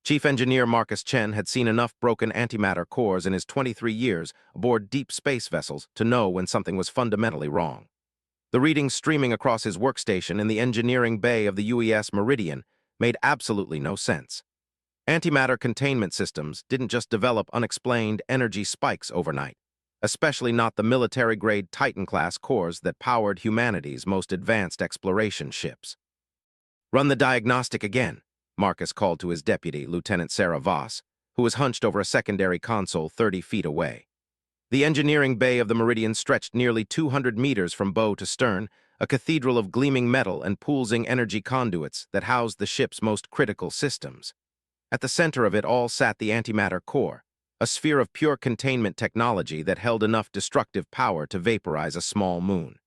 Chief Engineer Marcus Chen had seen enough broken antimatter cores in his 23 years aboard deep space vessels to know when something was fundamentally wrong. The readings streaming across his workstation in the engineering bay of the UES Meridian made absolutely no sense. Antimatter containment systems didn't just develop unexplained energy spikes overnight, especially not the military-grade Titan-class cores that powered humanity's most advanced exploration ships. "Run the diagnostic again," Marcus called to his deputy, Lieutenant Sarah Voss, who was hunched over a secondary console 30 feet away. The engineering bay of the Meridian stretched nearly 200 meters from bow to stern, a cathedral of gleaming metal and pulsing energy conduits that housed the ship's most critical systems. At the center of it all sat the antimatter core, a sphere of pure containment technology that held enough destructive power to vaporize a small moon.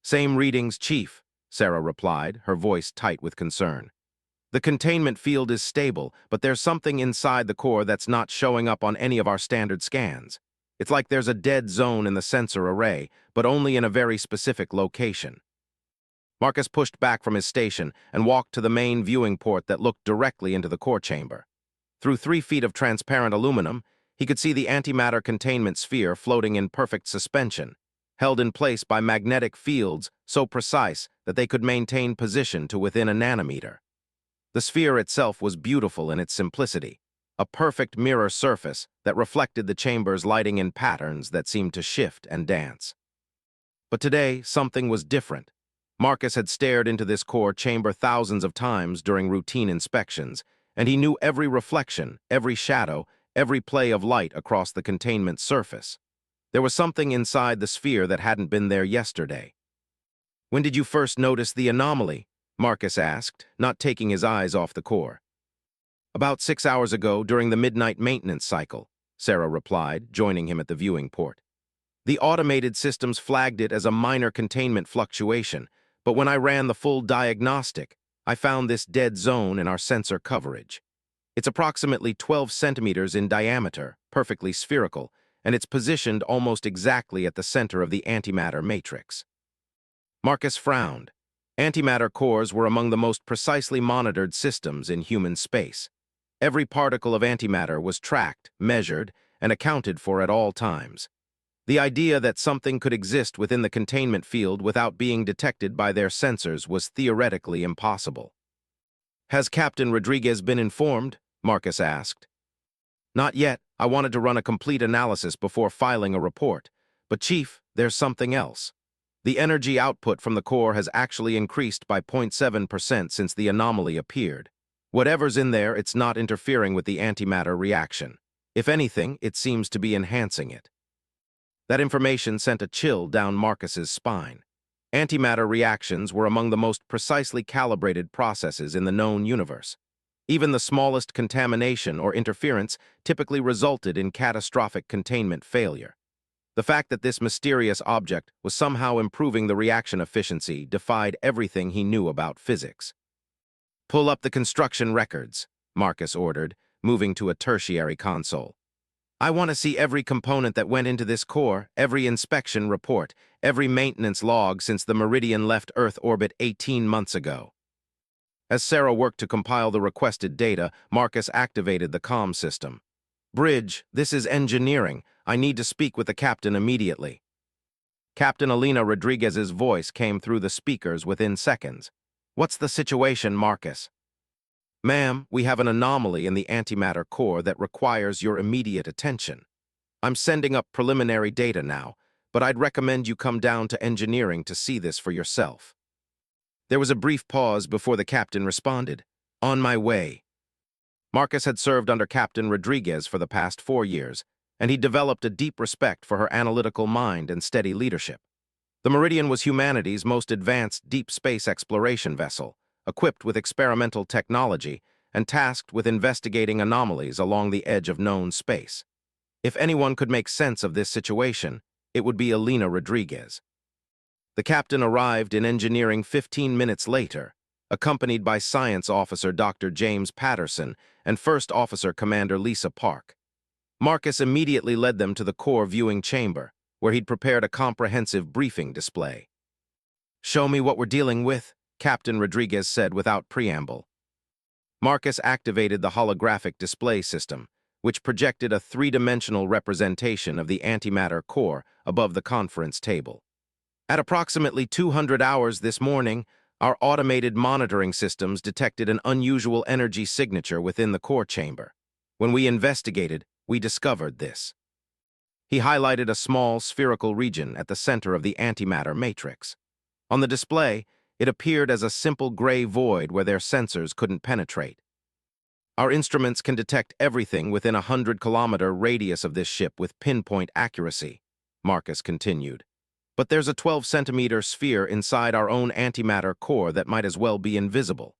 "Same readings, Chief," Sarah replied, her voice tight with concern. "The containment field is stable, but there's something inside the core that's not showing up on any of our standard scans. It's like there's a dead zone in the sensor array, but only in a very specific location." Marcus pushed back from his station and walked to the main viewing port that looked directly into the core chamber. Through 3 feet of transparent aluminum, he could see the antimatter containment sphere floating in perfect suspension, held in place by magnetic fields so precise that they could maintain position to within a nanometer. The sphere itself was beautiful in its simplicity, a perfect mirror surface that reflected the chamber's lighting in patterns that seemed to shift and dance. But today, something was different. Marcus had stared into this core chamber thousands of times during routine inspections, and he knew every reflection, every shadow, every play of light across the containment surface. There was something inside the sphere that hadn't been there yesterday. "When did you first notice the anomaly?" Marcus asked, not taking his eyes off the core. "About 6 hours ago during the midnight maintenance cycle," Sarah replied, joining him at the viewing port. "The automated systems flagged it as a minor containment fluctuation, but when I ran the full diagnostic, I found this dead zone in our sensor coverage. It's approximately 12 centimeters in diameter, perfectly spherical, and it's positioned almost exactly at the center of the antimatter matrix." Marcus frowned. Antimatter cores were among the most precisely monitored systems in human space. Every particle of antimatter was tracked, measured, and accounted for at all times. The idea that something could exist within the containment field without being detected by their sensors was theoretically impossible. "Has Captain Rodriguez been informed?" Marcus asked. "Not yet. I wanted to run a complete analysis before filing a report. But Chief, there's something else. The energy output from the core has actually increased by 0.7% since the anomaly appeared. Whatever's in there, it's not interfering with the antimatter reaction. If anything, it seems to be enhancing it." That information sent a chill down Marcus's spine. Antimatter reactions were among the most precisely calibrated processes in the known universe. Even the smallest contamination or interference typically resulted in catastrophic containment failure. The fact that this mysterious object was somehow improving the reaction efficiency defied everything he knew about physics. "Pull up the construction records," Marcus ordered, moving to a tertiary console. "I want to see every component that went into this core, every inspection report, every maintenance log since the Meridian left Earth orbit 18 months ago." As Sarah worked to compile the requested data, Marcus activated the comm system. "Bridge, this is engineering. I need to speak with the captain immediately." Captain Alina Rodriguez's voice came through the speakers within seconds. "What's the situation, Marcus?" "Ma'am, we have an anomaly in the antimatter core that requires your immediate attention. I'm sending up preliminary data now, but I'd recommend you come down to engineering to see this for yourself." There was a brief pause before the captain responded. "On my way." Marcus had served under Captain Rodriguez for the past 4 years, and he developed a deep respect for her analytical mind and steady leadership. The Meridian was humanity's most advanced deep space exploration vessel, equipped with experimental technology and tasked with investigating anomalies along the edge of known space. If anyone could make sense of this situation, it would be Alina Rodriguez. The captain arrived in engineering 15 minutes later, accompanied by Science Officer Dr. James Patterson and First Officer Commander Lisa Park. Marcus immediately led them to the core viewing chamber, where he'd prepared a comprehensive briefing display. "Show me what we're dealing with," Captain Rodriguez said without preamble. Marcus activated the holographic display system, which projected a three-dimensional representation of the antimatter core above the conference table. At approximately 200 hours this morning, our automated monitoring systems detected an unusual energy signature within the core chamber. When we investigated, we discovered this. He highlighted a small spherical region at the center of the antimatter matrix. On the display, it appeared as a simple gray void where their sensors couldn't penetrate. Our instruments can detect everything within a 100-kilometer radius of this ship with pinpoint accuracy, Marcus continued. But there's a 12-centimeter sphere inside our own antimatter core that might as well be invisible.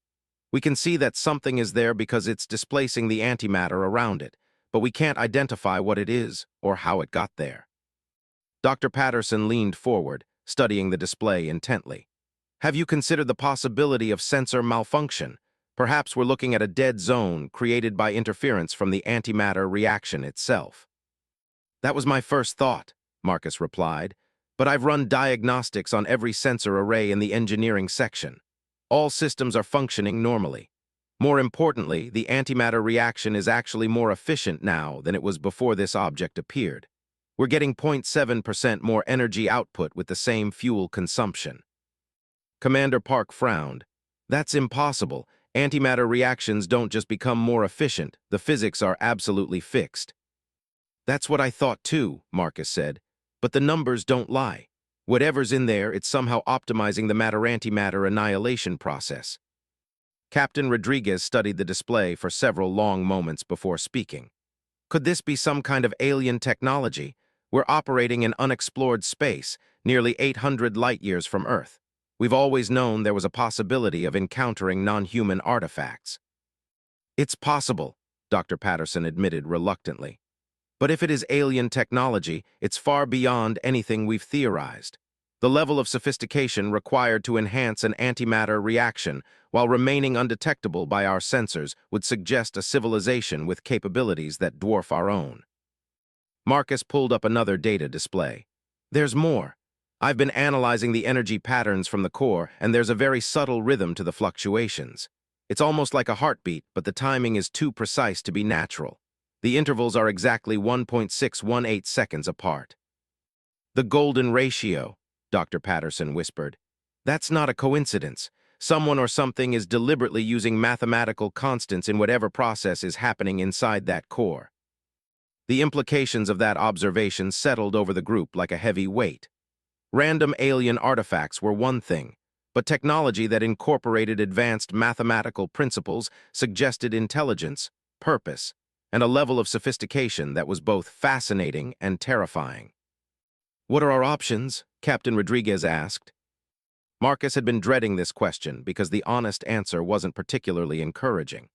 We can see that something is there because it's displacing the antimatter around it, but we can't identify what it is or how it got there. Dr. Patterson leaned forward, studying the display intently. Have you considered the possibility of sensor malfunction? Perhaps we're looking at a dead zone created by interference from the antimatter reaction itself. That was my first thought, Marcus replied, but I've run diagnostics on every sensor array in the engineering section. All systems are functioning normally. More importantly, the antimatter reaction is actually more efficient now than it was before this object appeared. We're getting 0.7% more energy output with the same fuel consumption. Commander Park frowned. That's impossible. Antimatter reactions don't just become more efficient. The physics are absolutely fixed. That's what I thought too, Marcus said. But the numbers don't lie. Whatever's in there, it's somehow optimizing the matter-antimatter annihilation process. Captain Rodriguez studied the display for several long moments before speaking. Could this be some kind of alien technology? We're operating in unexplored space, nearly 800 light-years from Earth. We've always known there was a possibility of encountering non-human artifacts. It's possible, Dr. Patterson admitted reluctantly. But if it is alien technology, it's far beyond anything we've theorized. The level of sophistication required to enhance an antimatter reaction while remaining undetectable by our sensors would suggest a civilization with capabilities that dwarf our own. Marcus pulled up another data display. There's more. I've been analyzing the energy patterns from the core, and there's a very subtle rhythm to the fluctuations. It's almost like a heartbeat, but the timing is too precise to be natural. The intervals are exactly 1.618 seconds apart. The golden ratio, Dr. Patterson whispered. That's not a coincidence. Someone or something is deliberately using mathematical constants in whatever process is happening inside that core. The implications of that observation settled over the group like a heavy weight. Random alien artifacts were one thing, but technology that incorporated advanced mathematical principles suggested intelligence, purpose, and a level of sophistication that was both fascinating and terrifying. What are our options? Captain Rodriguez asked. Marcus had been dreading this question because the honest answer wasn't particularly encouraging.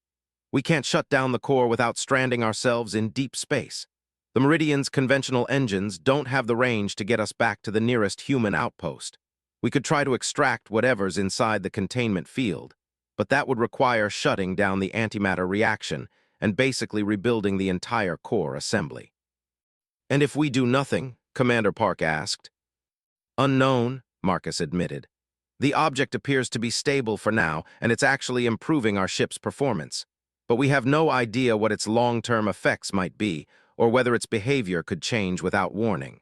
We can't shut down the core without stranding ourselves in deep space. The Meridian's conventional engines don't have the range to get us back to the nearest human outpost. We could try to extract whatever's inside the containment field, but that would require shutting down the antimatter reaction and basically rebuilding the entire core assembly. And if we do nothing? Commander Park asked. Unknown, Marcus admitted. The object appears to be stable for now, and it's actually improving our ship's performance. But we have no idea what its long-term effects might be, or whether its behavior could change without warning.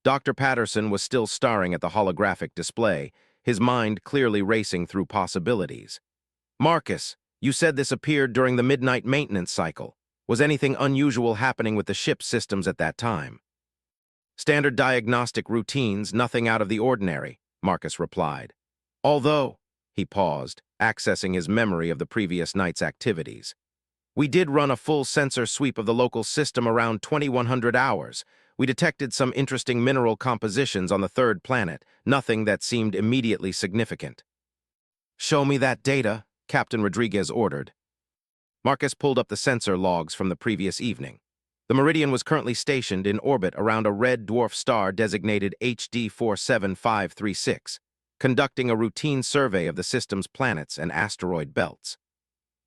Dr. Patterson was still staring at the holographic display, his mind clearly racing through possibilities. Marcus, you said this appeared during the midnight maintenance cycle. Was anything unusual happening with the ship's systems at that time? Standard diagnostic routines, nothing out of the ordinary, Marcus replied. Although, he paused, accessing his memory of the previous night's activities. We did run a full sensor sweep of the local system around 2100 hours. We detected some interesting mineral compositions on the third planet, nothing that seemed immediately significant. Show me that data, Captain Rodriguez ordered. Marcus pulled up the sensor logs from the previous evening. The Meridian was currently stationed in orbit around a red dwarf star designated HD 47536, conducting a routine survey of the system's planets and asteroid belts.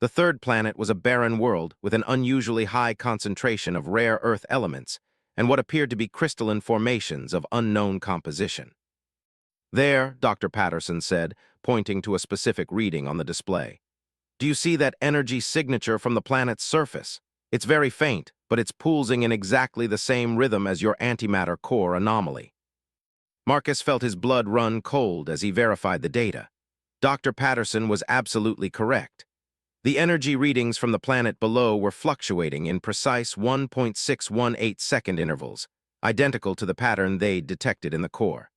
The third planet was a barren world with an unusually high concentration of rare Earth elements and what appeared to be crystalline formations of unknown composition. There, Dr. Patterson said, pointing to a specific reading on the display. Do you see that energy signature from the planet's surface? It's very faint, but it's pulsing in exactly the same rhythm as your antimatter core anomaly. Marcus felt his blood run cold as he verified the data. Dr. Patterson was absolutely correct. The energy readings from the planet below were fluctuating in precise 1.618-second intervals, identical to the pattern they'd detected in the core.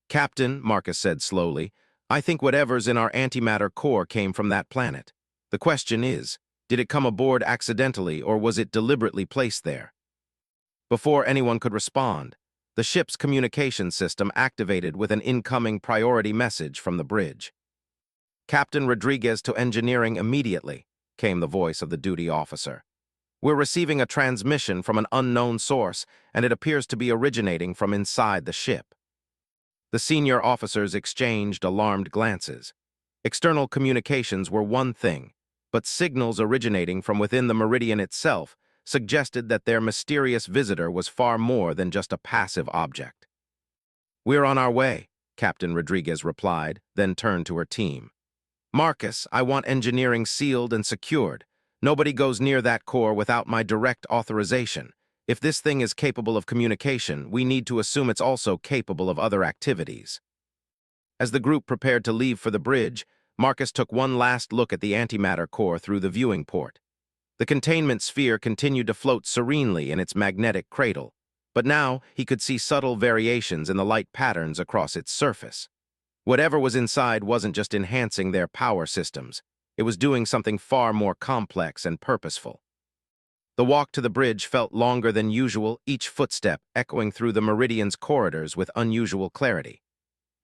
"Captain," Marcus said slowly, "I think whatever's in our antimatter core came from that planet. The question is, did it come aboard accidentally or was it deliberately placed there?" Before anyone could respond, the ship's communication system activated with an incoming priority message from the bridge. "Captain Rodriguez to engineering immediately," came the voice of the duty officer. "We're receiving a transmission from an unknown source, and it appears to be originating from inside the ship." The senior officers exchanged alarmed glances. External communications were one thing, but signals originating from within the Meridian itself suggested that their mysterious visitor was far more than just a passive object. "We're on our way," Captain Rodriguez replied, then turned to her team. "Marcus, I want engineering sealed and secured. Nobody goes near that core without my direct authorization. If this thing is capable of communication, we need to assume it's also capable of other activities." As the group prepared to leave for the bridge, Marcus took one last look at the antimatter core through the viewing port. The containment sphere continued to float serenely in its magnetic cradle, but now he could see subtle variations in the light patterns across its surface. Whatever was inside wasn't just enhancing their power systems, it was doing something far more complex and purposeful. The walk to the bridge felt longer than usual, each footstep echoing through the Meridian's corridors with unusual clarity.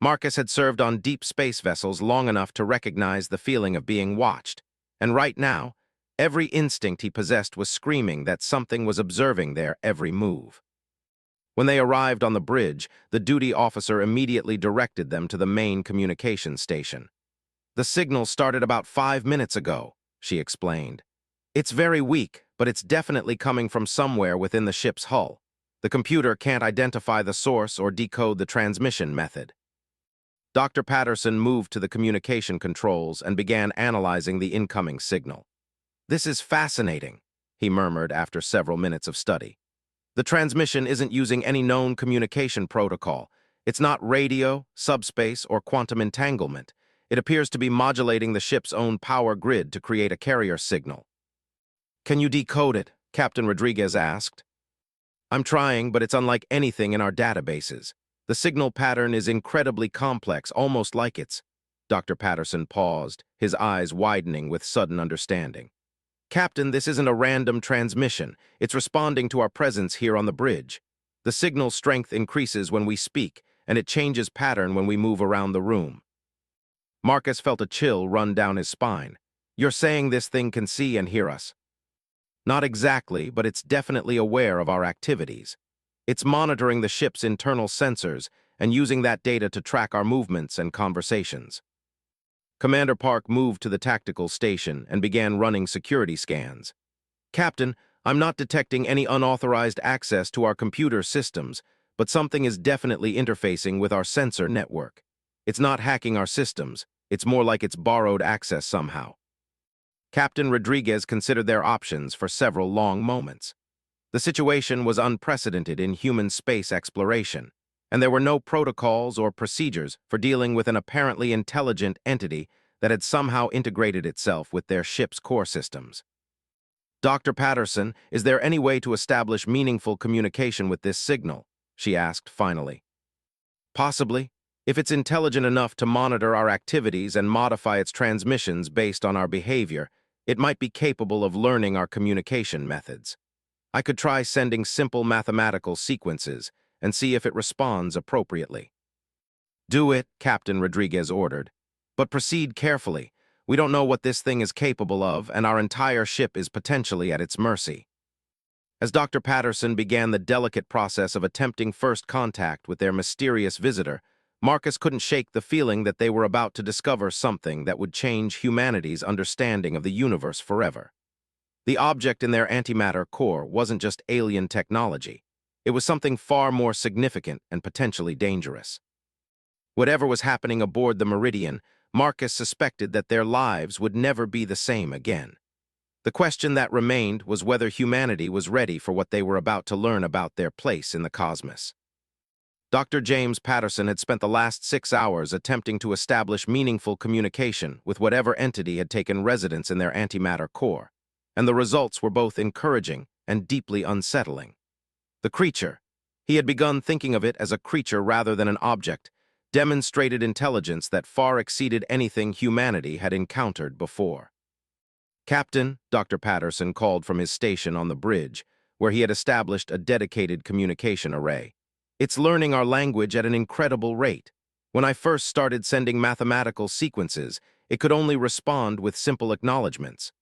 Marcus had served on deep space vessels long enough to recognize the feeling of being watched, and right now, every instinct he possessed was screaming that something was observing their every move. When they arrived on the bridge, the duty officer immediately directed them to the main communication station. "The signal started about 5 minutes ago," she explained. "It's very weak, but it's definitely coming from somewhere within the ship's hull. The computer can't identify the source or decode the transmission method." Dr. Patterson moved to the communication controls and began analyzing the incoming signal. "This is fascinating," he murmured after several minutes of study. "The transmission isn't using any known communication protocol. It's not radio, subspace, or quantum entanglement. It appears to be modulating the ship's own power grid to create a carrier signal." "Can you decode it?" Captain Rodriguez asked. "I'm trying, but it's unlike anything in our databases. The signal pattern is incredibly complex, almost like it's—" Dr. Patterson paused, his eyes widening with sudden understanding. "Captain, this isn't a random transmission. It's responding to our presence here on the bridge. The signal strength increases when we speak, and it changes pattern when we move around the room." Marcus felt a chill run down his spine. "You're saying this thing can see and hear us?" "Not exactly, but it's definitely aware of our activities. It's monitoring the ship's internal sensors and using that data to track our movements and conversations." Commander Park moved to the tactical station and began running security scans. "Captain, I'm not detecting any unauthorized access to our computer systems, but something is definitely interfacing with our sensor network. It's not hacking our systems, it's more like it's borrowed access somehow." Captain Rodriguez considered their options for several long moments. The situation was unprecedented in human space exploration, and there were no protocols or procedures for dealing with an apparently intelligent entity that had somehow integrated itself with their ship's core systems. "Dr. Patterson, is there any way to establish meaningful communication with this signal?" she asked finally. "Possibly. If it's intelligent enough to monitor our activities and modify its transmissions based on our behavior, it might be capable of learning our communication methods. I could try sending simple mathematical sequences and see if it responds appropriately." "Do it," Captain Rodriguez ordered. "But proceed carefully. We don't know what this thing is capable of, and our entire ship is potentially at its mercy." As Dr. Patterson began the delicate process of attempting first contact with their mysterious visitor, Marcus couldn't shake the feeling that they were about to discover something that would change humanity's understanding of the universe forever. The object in their antimatter core wasn't just alien technology. It was something far more significant and potentially dangerous. Whatever was happening aboard the Meridian Marcus suspected that their lives would never be the same again. The question that remained was whether humanity was ready for what they were about to learn about their place in the cosmos. Dr. James Patterson had spent the last 6 hours attempting to establish meaningful communication with whatever entity had taken residence in their antimatter core, and the results were both encouraging and deeply unsettling. The creature, he had begun thinking of it as a creature rather than an object, demonstrated intelligence that far exceeded anything humanity had encountered before. "Captain," Dr. Patterson called from his station on the bridge, where he had established a dedicated communication array. "It's learning our language at an incredible rate. When I first started sending mathematical sequences, it could only respond with simple acknowledgments.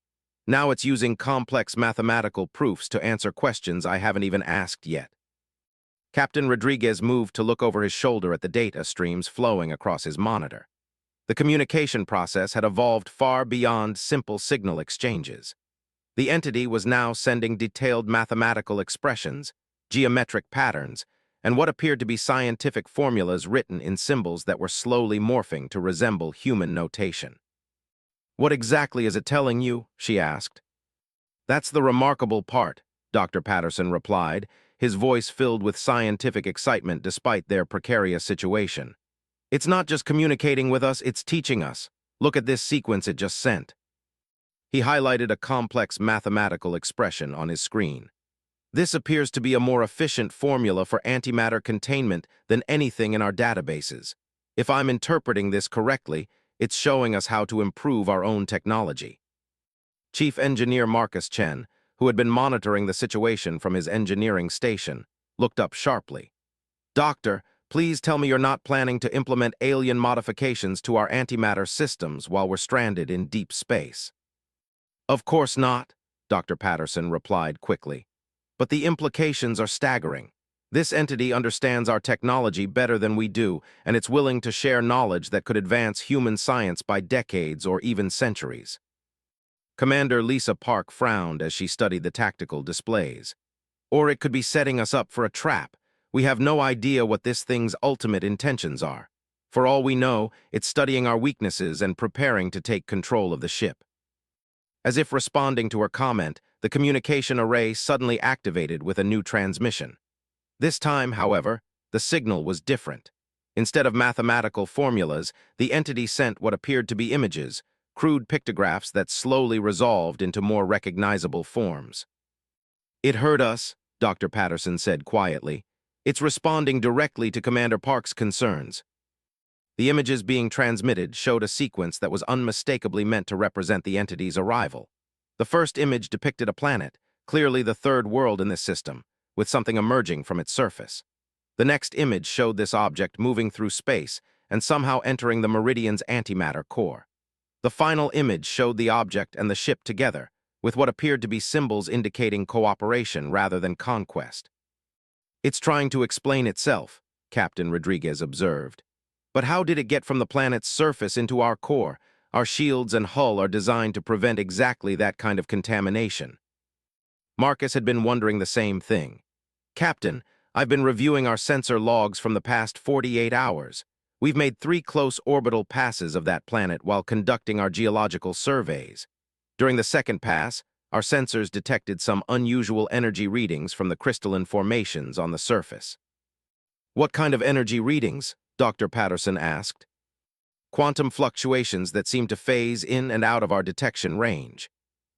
Now it's using complex mathematical proofs to answer questions I haven't even asked yet." Captain Rodriguez moved to look over his shoulder at the data streams flowing across his monitor. The communication process had evolved far beyond simple signal exchanges. The entity was now sending detailed mathematical expressions, geometric patterns, and what appeared to be scientific formulas written in symbols that were slowly morphing to resemble human notation. "What exactly is it telling you?" she asked. "That's the remarkable part," Dr. Patterson replied, his voice filled with scientific excitement despite their precarious situation. "It's not just communicating with us, it's teaching us. Look at this sequence it just sent." He highlighted a complex mathematical expression on his screen. "This appears to be a more efficient formula for antimatter containment than anything in our databases. If I'm interpreting this correctly, it's showing us how to improve our own technology." Chief Engineer Marcus Chen, who had been monitoring the situation from his engineering station, looked up sharply. "Doctor, please tell me you're not planning to implement alien modifications to our antimatter systems while we're stranded in deep space." "Of course not," Dr. Patterson replied quickly. "But the implications are staggering. This entity understands our technology better than we do, and it's willing to share knowledge that could advance human science by decades or even centuries." Commander Lisa Park frowned as she studied the tactical displays. "Or it could be setting us up for a trap. We have no idea what this thing's ultimate intentions are. For all we know, it's studying our weaknesses and preparing to take control of the ship." As if responding to her comment, the communication array suddenly activated with a new transmission. This time, however, the signal was different. Instead of mathematical formulas, the entity sent what appeared to be images, crude pictographs that slowly resolved into more recognizable forms. "It heard us," Dr. Patterson said quietly. "It's responding directly to Commander Park's concerns." The images being transmitted showed a sequence that was unmistakably meant to represent the entity's arrival. The first image depicted a planet, clearly the third world in this system, with something emerging from its surface. The next image showed this object moving through space and somehow entering the Meridian's antimatter core. The final image showed the object and the ship together, with what appeared to be symbols indicating cooperation rather than conquest. "It's trying to explain itself," Captain Rodriguez observed. "But how did it get from the planet's surface into our core? Our shields and hull are designed to prevent exactly that kind of contamination." Marcus had been wondering the same thing. "Captain, I've been reviewing our sensor logs from the past 48 hours. We've made 3 close orbital passes of that planet while conducting our geological surveys. During the second pass, our sensors detected some unusual energy readings from the crystalline formations on the surface." "What kind of energy readings?" Dr. Patterson asked. "Quantum fluctuations that seem to phase in and out of our detection range.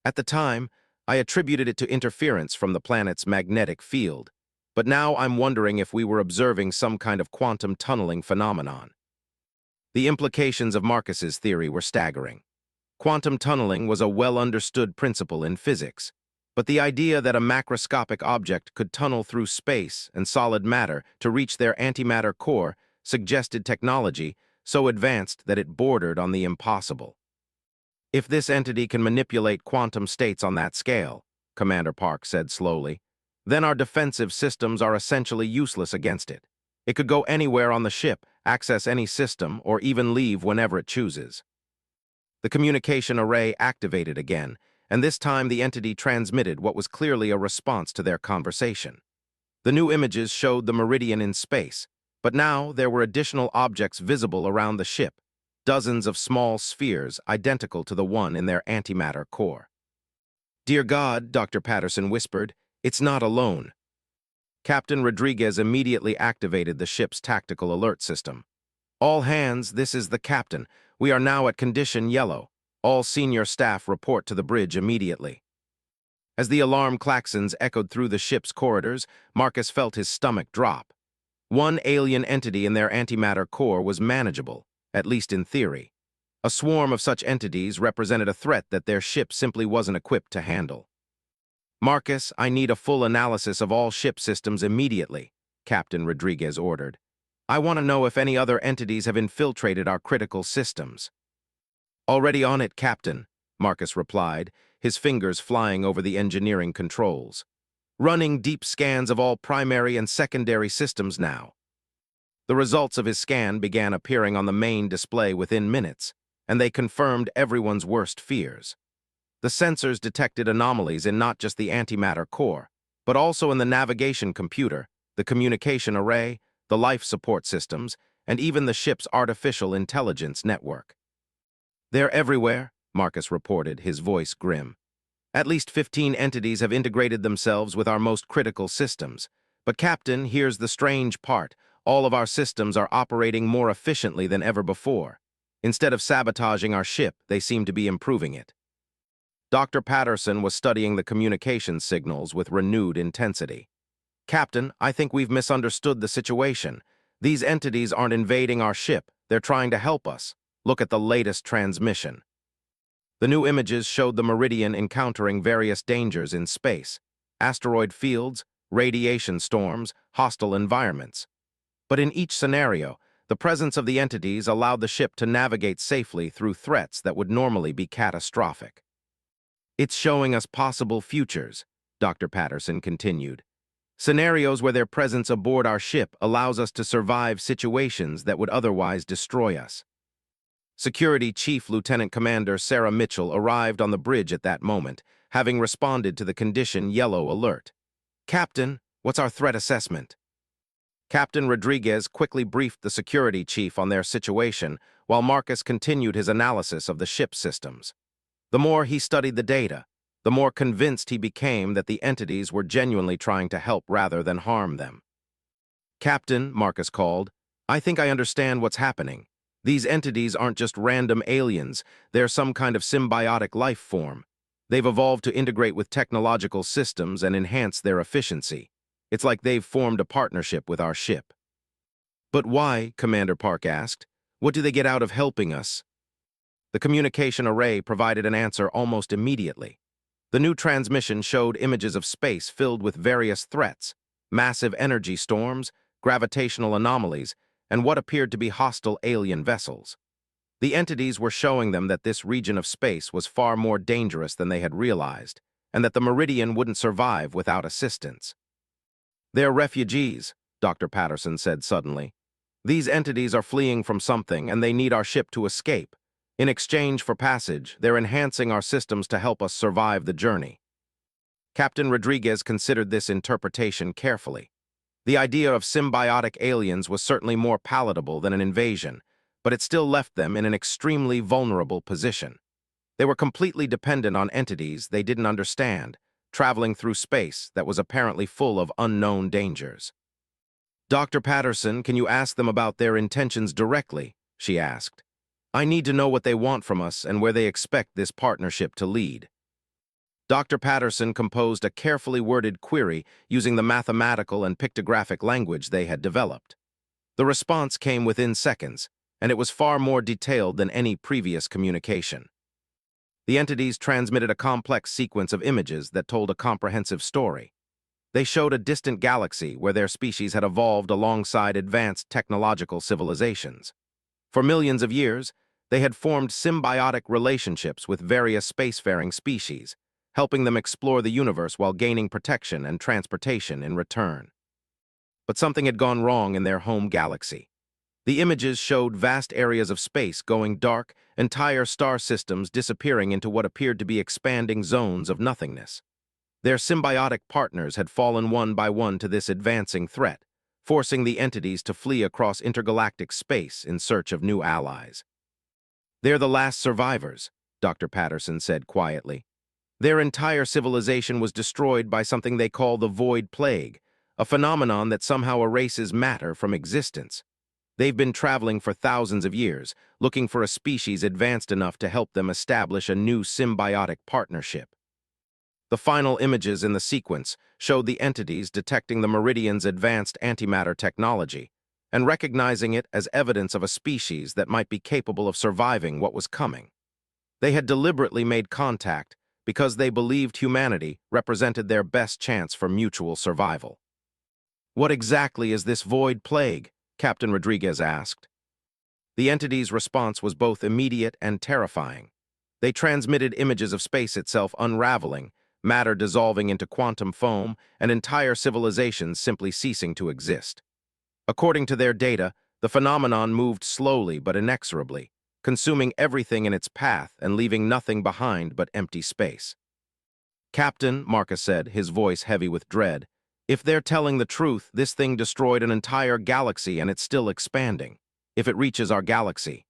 At the time, I attributed it to interference from the planet's magnetic field, but now I'm wondering if we were observing some kind of quantum tunneling phenomenon." The implications of Marcus's theory were staggering. Quantum tunneling was a well-understood principle in physics, but the idea that a macroscopic object could tunnel through space and solid matter to reach their antimatter core suggested technology so advanced that it bordered on the impossible. "If this entity can manipulate quantum states on that scale," Commander Park said slowly, "then our defensive systems are essentially useless against it. It could go anywhere on the ship, access any system, or even leave whenever it chooses." The communication array activated again, and this time the entity transmitted what was clearly a response to their conversation. The new images showed the Meridian in space, but now there were additional objects visible around the ship. dozens of small spheres identical to the one in their antimatter core. "Dear God," Dr. Patterson whispered, "it's not alone." Captain Rodriguez immediately activated the ship's tactical alert system. "All hands, this is the captain. We are now at condition yellow. All senior staff report to the bridge immediately." As the alarm klaxons echoed through the ship's corridors, Marcus felt his stomach drop. One alien entity in their antimatter core was manageable, at least in theory. A swarm of such entities represented a threat that their ship simply wasn't equipped to handle. "Marcus, I need a full analysis of all ship systems immediately," Captain Rodriguez ordered. "I want to know if any other entities have infiltrated our critical systems." "Already on it, Captain," Marcus replied, his fingers flying over the engineering controls. "Running deep scans of all primary and secondary systems now." The results of his scan began appearing on the main display within minutes, and they confirmed everyone's worst fears. The sensors detected anomalies in not just the antimatter core, but also in the navigation computer, the communication array, the life support systems, and even the ship's artificial intelligence network. "They're everywhere," Marcus reported, his voice grim. "At least 15 entities have integrated themselves with our most critical systems. But Captain, here's the strange part. All of our systems are operating more efficiently than ever before. Instead of sabotaging our ship, they seem to be improving it." Dr. Patterson was studying the communication signals with renewed intensity. "Captain, I think we've misunderstood the situation. These entities aren't invading our ship. They're trying to help us. Look at the latest transmission." The new images showed the Meridian encountering various dangers in space: asteroid fields, radiation storms, hostile environments. But in each scenario, the presence of the entities allowed the ship to navigate safely through threats that would normally be catastrophic. "It's showing us possible futures," Dr. Patterson continued. "Scenarios where their presence aboard our ship allows us to survive situations that would otherwise destroy us." Security Chief Lieutenant Commander Sarah Mitchell arrived on the bridge at that moment, having responded to the condition yellow alert. "Captain, what's our threat assessment?" Captain Rodriguez quickly briefed the security chief on their situation, while Marcus continued his analysis of the ship's systems. The more he studied the data, the more convinced he became that the entities were genuinely trying to help rather than harm them. "Captain," Marcus called, "I think I understand what's happening. These entities aren't just random aliens, they're some kind of symbiotic life form. They've evolved to integrate with technological systems and enhance their efficiency. It's like they've formed a partnership with our ship." "But why?" Commander Park asked. "What do they get out of helping us?" The communication array provided an answer almost immediately. The new transmission showed images of space filled with various threats: massive energy storms, gravitational anomalies, and what appeared to be hostile alien vessels. The entities were showing them that this region of space was far more dangerous than they had realized, and that the Meridian wouldn't survive without assistance. "They're refugees," Dr. Patterson said suddenly. "These entities are fleeing from something, and they need our ship to escape. In exchange for passage, they're enhancing our systems to help us survive the journey." Captain Rodriguez considered this interpretation carefully. The idea of symbiotic aliens was certainly more palatable than an invasion, but it still left them in an extremely vulnerable position. They were completely dependent on entities they didn't understand, traveling through space that was apparently full of unknown dangers. "Dr. Patterson, can you ask them about their intentions directly?" she asked. "I need to know what they want from us and where they expect this partnership to lead." Dr. Patterson composed a carefully worded query using the mathematical and pictographic language they had developed. The response came within seconds, and it was far more detailed than any previous communication. The entities transmitted a complex sequence of images that told a comprehensive story. They showed a distant galaxy where their species had evolved alongside advanced technological civilizations. For millions of years, they had formed symbiotic relationships with various spacefaring species, helping them explore the universe while gaining protection and transportation in return. But something had gone wrong in their home galaxy. The images showed vast areas of space going dark, entire star systems disappearing into what appeared to be expanding zones of nothingness. Their symbiotic partners had fallen one by one to this advancing threat, forcing the entities to flee across intergalactic space in search of new allies. They're the last survivors, Dr. Patterson said quietly. Their entire civilization was destroyed by something they call the Void Plague, a phenomenon that somehow erases matter from existence. They've been traveling for thousands of years, looking for a species advanced enough to help them establish a new symbiotic partnership. The final images in the sequence showed the entities detecting the Meridian's advanced antimatter technology and recognizing it as evidence of a species that might be capable of surviving what was coming. They had deliberately made contact because they believed humanity represented their best chance for mutual survival. "What exactly is this void plague?" Captain Rodriguez asked. The entity's response was both immediate and terrifying. They transmitted images of space itself unraveling, matter dissolving into quantum foam, and entire civilizations simply ceasing to exist. According to their data, the phenomenon moved slowly but inexorably, consuming everything in its path and leaving nothing behind but empty space. "Captain," Marcus said, his voice heavy with dread, "if they're telling the truth, this thing destroyed an entire galaxy and it's still expanding. If it reaches our galaxy,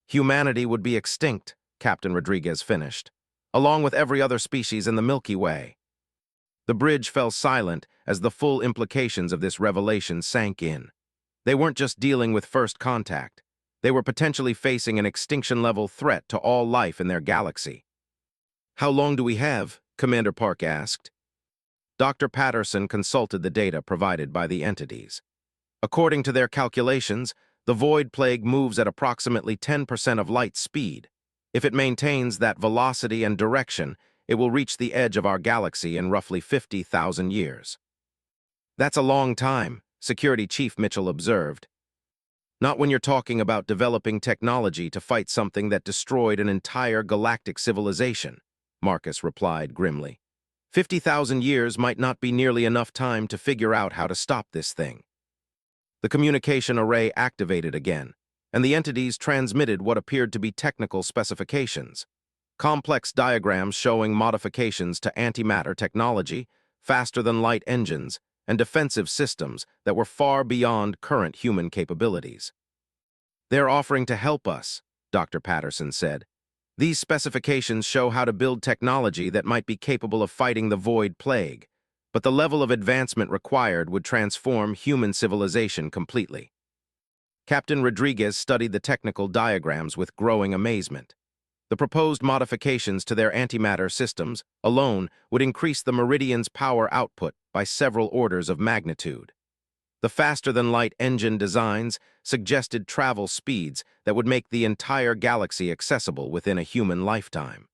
humanity would be extinct," Captain Rodriguez finished, "along with every other species in the Milky Way." The bridge fell silent as the full implications of this revelation sank in. They weren't just dealing with first contact. They were potentially facing an extinction-level threat to all life in their galaxy. "How long do we have?" Commander Park asked. Dr. Patterson consulted the data provided by the entities. According to their calculations, the Void Plague moves at approximately 10% of light speed. If it maintains that velocity and direction, it will reach the edge of our galaxy in roughly 50,000 years. "That's a long time," Security Chief Mitchell observed. "Not when you're talking about developing technology to fight something that destroyed an entire galactic civilization," Marcus replied grimly. 50,000 years might not be nearly enough time to figure out how to stop this thing." The communication array activated again, and the entities transmitted what appeared to be technical specifications. Complex diagrams showing modifications to antimatter technology, faster-than-light engines, and defensive systems that were far beyond current human capabilities. "They're offering to help us," Dr. Patterson said. "These specifications show how to build technology that might be capable of fighting the Void Plague, but the level of advancement required would transform human civilization completely." Captain Rodriguez studied the technical diagrams with growing amazement. The proposed modifications to their antimatter systems alone would increase the Meridian's power output by several orders of magnitude. The faster-than-light engine designs suggested travel speeds that would make the entire galaxy accessible within a human lifetime.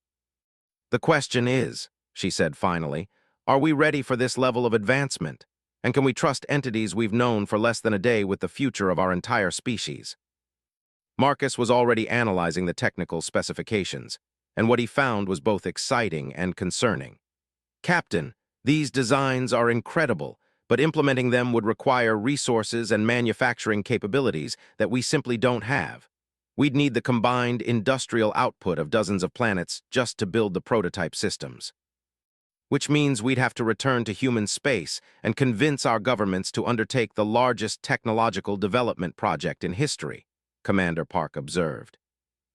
"The question is," she said finally, "are we ready for this level of advancement? And can we trust entities we've known for less than a day with the future of our entire species?" Marcus was already analyzing the technical specifications, and what he found was both exciting and concerning. "Captain, these designs are incredible, but implementing them would require resources and manufacturing capabilities that we simply don't have. We'd need the combined industrial output of dozens of planets just to build the prototype systems. Which means we'd have to return to human space and convince our governments to undertake the largest technological development project in history," Commander Park observed,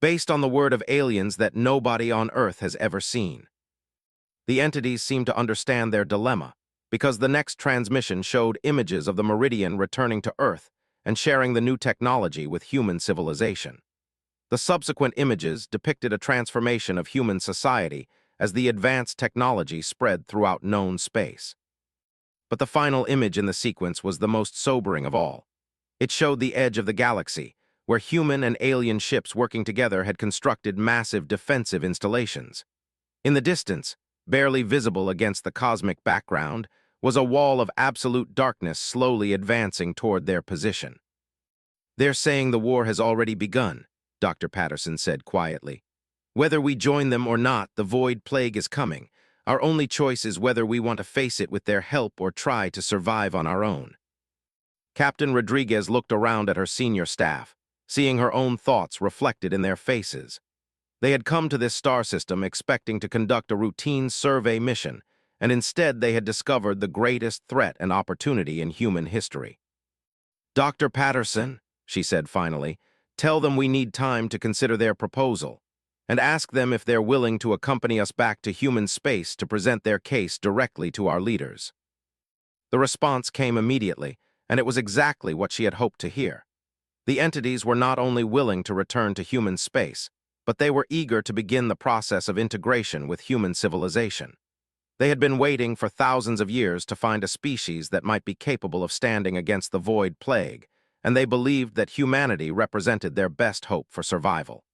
"based on the word of aliens that nobody on Earth has ever seen." The entities seemed to understand their dilemma, because the next transmission showed images of the Meridian returning to Earth and sharing the new technology with human civilization. The subsequent images depicted a transformation of human society as the advanced technology spread throughout known space. But the final image in the sequence was the most sobering of all. It showed the edge of the galaxy, where human and alien ships working together had constructed massive defensive installations. In the distance, barely visible against the cosmic background, was a wall of absolute darkness slowly advancing toward their position. "They're saying the war has already begun," Dr. Patterson said quietly. "Whether we join them or not, the Void Plague is coming. Our only choice is whether we want to face it with their help or try to survive on our own." Captain Rodriguez looked around at her senior staff, seeing her own thoughts reflected in their faces. They had come to this star system expecting to conduct a routine survey mission, and instead they had discovered the greatest threat and opportunity in human history. "Dr. Patterson," she said finally, Tell them we need time to consider their proposal, and ask them if they're willing to accompany us back to human space to present their case directly to our leaders." The response came immediately, and it was exactly what she had hoped to hear. The entities were not only willing to return to human space, but they were eager to begin the process of integration with human civilization. They had been waiting for thousands of years to find a species that might be capable of standing against the void plague, and they believed that humanity represented their best hope for survival.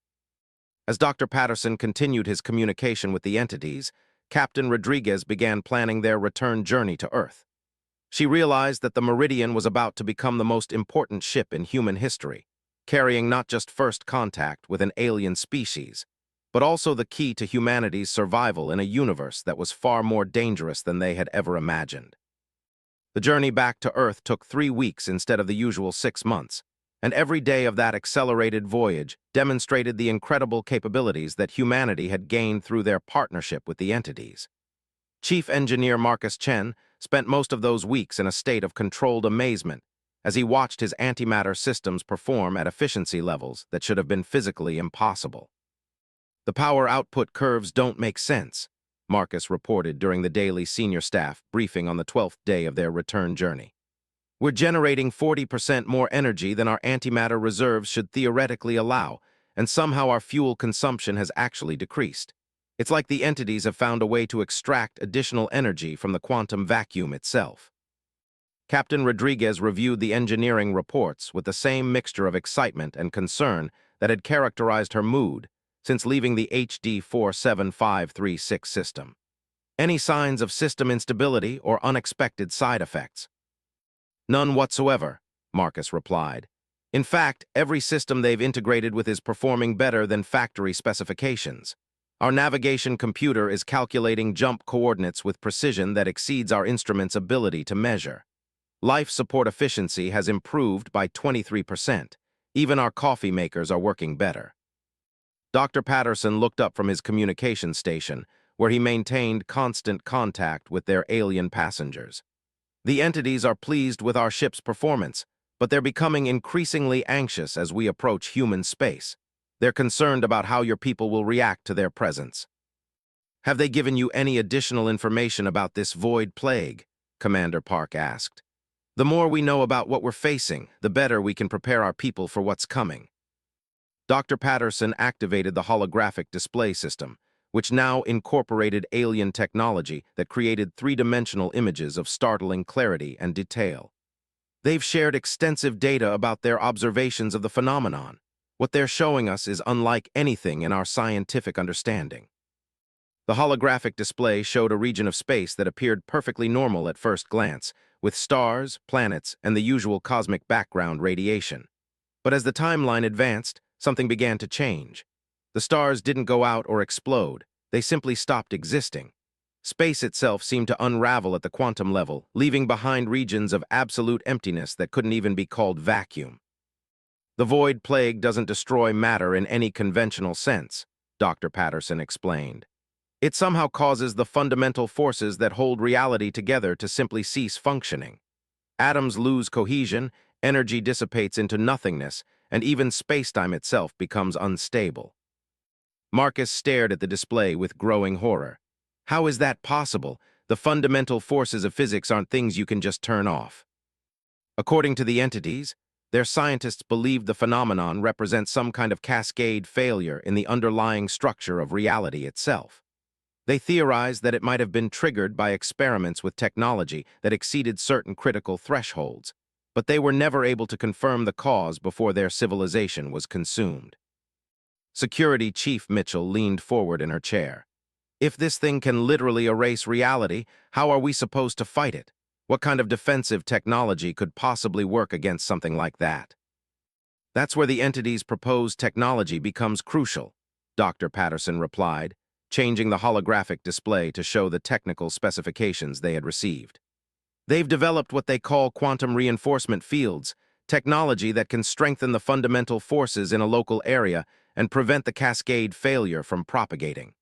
As Dr. Patterson continued his communication with the entities, Captain Rodriguez began planning their return journey to Earth. She realized that the Meridian was about to become the most important ship in human history, carrying not just first contact with an alien species, but also the key to humanity's survival in a universe that was far more dangerous than they had ever imagined. The journey back to Earth took 3 weeks instead of the usual 6 months, and every day of that accelerated voyage demonstrated the incredible capabilities that humanity had gained through their partnership with the entities. Chief Engineer Marcus Chen spent most of those weeks in a state of controlled amazement as he watched his antimatter systems perform at efficiency levels that should have been physically impossible. "The power output curves don't make sense," Marcus reported during the daily senior staff briefing on the 12th day of their return journey. "We're generating 40% more energy than our antimatter reserves should theoretically allow, and somehow our fuel consumption has actually decreased. It's like the entities have found a way to extract additional energy from the quantum vacuum itself." Captain Rodriguez reviewed the engineering reports with the same mixture of excitement and concern that had characterized her mood since leaving the HD 47536 system. "Any signs of system instability or unexpected side effects?" "None whatsoever," Marcus replied. "In fact, every system they've integrated with is performing better than factory specifications. Our navigation computer is calculating jump coordinates with precision that exceeds our instrument's ability to measure. Life support efficiency has improved by 23%. Even our coffee makers are working better." Dr. Patterson looked up from his communication station, where he maintained constant contact with their alien passengers. "The entities are pleased with our ship's performance, but they're becoming increasingly anxious as we approach human space. They're concerned about how your people will react to their presence." "Have they given you any additional information about this void plague?" Commander Park asked. "The more we know about what we're facing, the better we can prepare our people for what's coming." Dr. Patterson activated the holographic display system, which now incorporated alien technology that created three-dimensional images of startling clarity and detail. "They've shared extensive data about their observations of the phenomenon. What they're showing us is unlike anything in our scientific understanding." The holographic display showed a region of space that appeared perfectly normal at first glance, with stars, planets, and the usual cosmic background radiation. But as the timeline advanced, something began to change. The stars didn't go out or explode, they simply stopped existing. Space itself seemed to unravel at the quantum level, leaving behind regions of absolute emptiness that couldn't even be called vacuum. "The void plague doesn't destroy matter in any conventional sense," Dr. Patterson explained. "It somehow causes the fundamental forces that hold reality together to simply cease functioning. Atoms lose cohesion, energy dissipates into nothingness, and even spacetime itself becomes unstable." Marcus stared at the display with growing horror. "How is that possible? The fundamental forces of physics aren't things you can just turn off." According to the entities, their scientists believed the phenomenon represents some kind of cascade failure in the underlying structure of reality itself. They theorized that it might have been triggered by experiments with technology that exceeded certain critical thresholds, but they were never able to confirm the cause before their civilization was consumed. Security Chief Mitchell leaned forward in her chair. "If this thing can literally erase reality, how are we supposed to fight it? What kind of defensive technology could possibly work against something like that?" "That's where the entity's proposed technology becomes crucial," Dr. Patterson replied, changing the holographic display to show the technical specifications they had received. "They've developed what they call quantum reinforcement fields, technology that can strengthen the fundamental forces in a local area and prevent the cascade failure from propagating."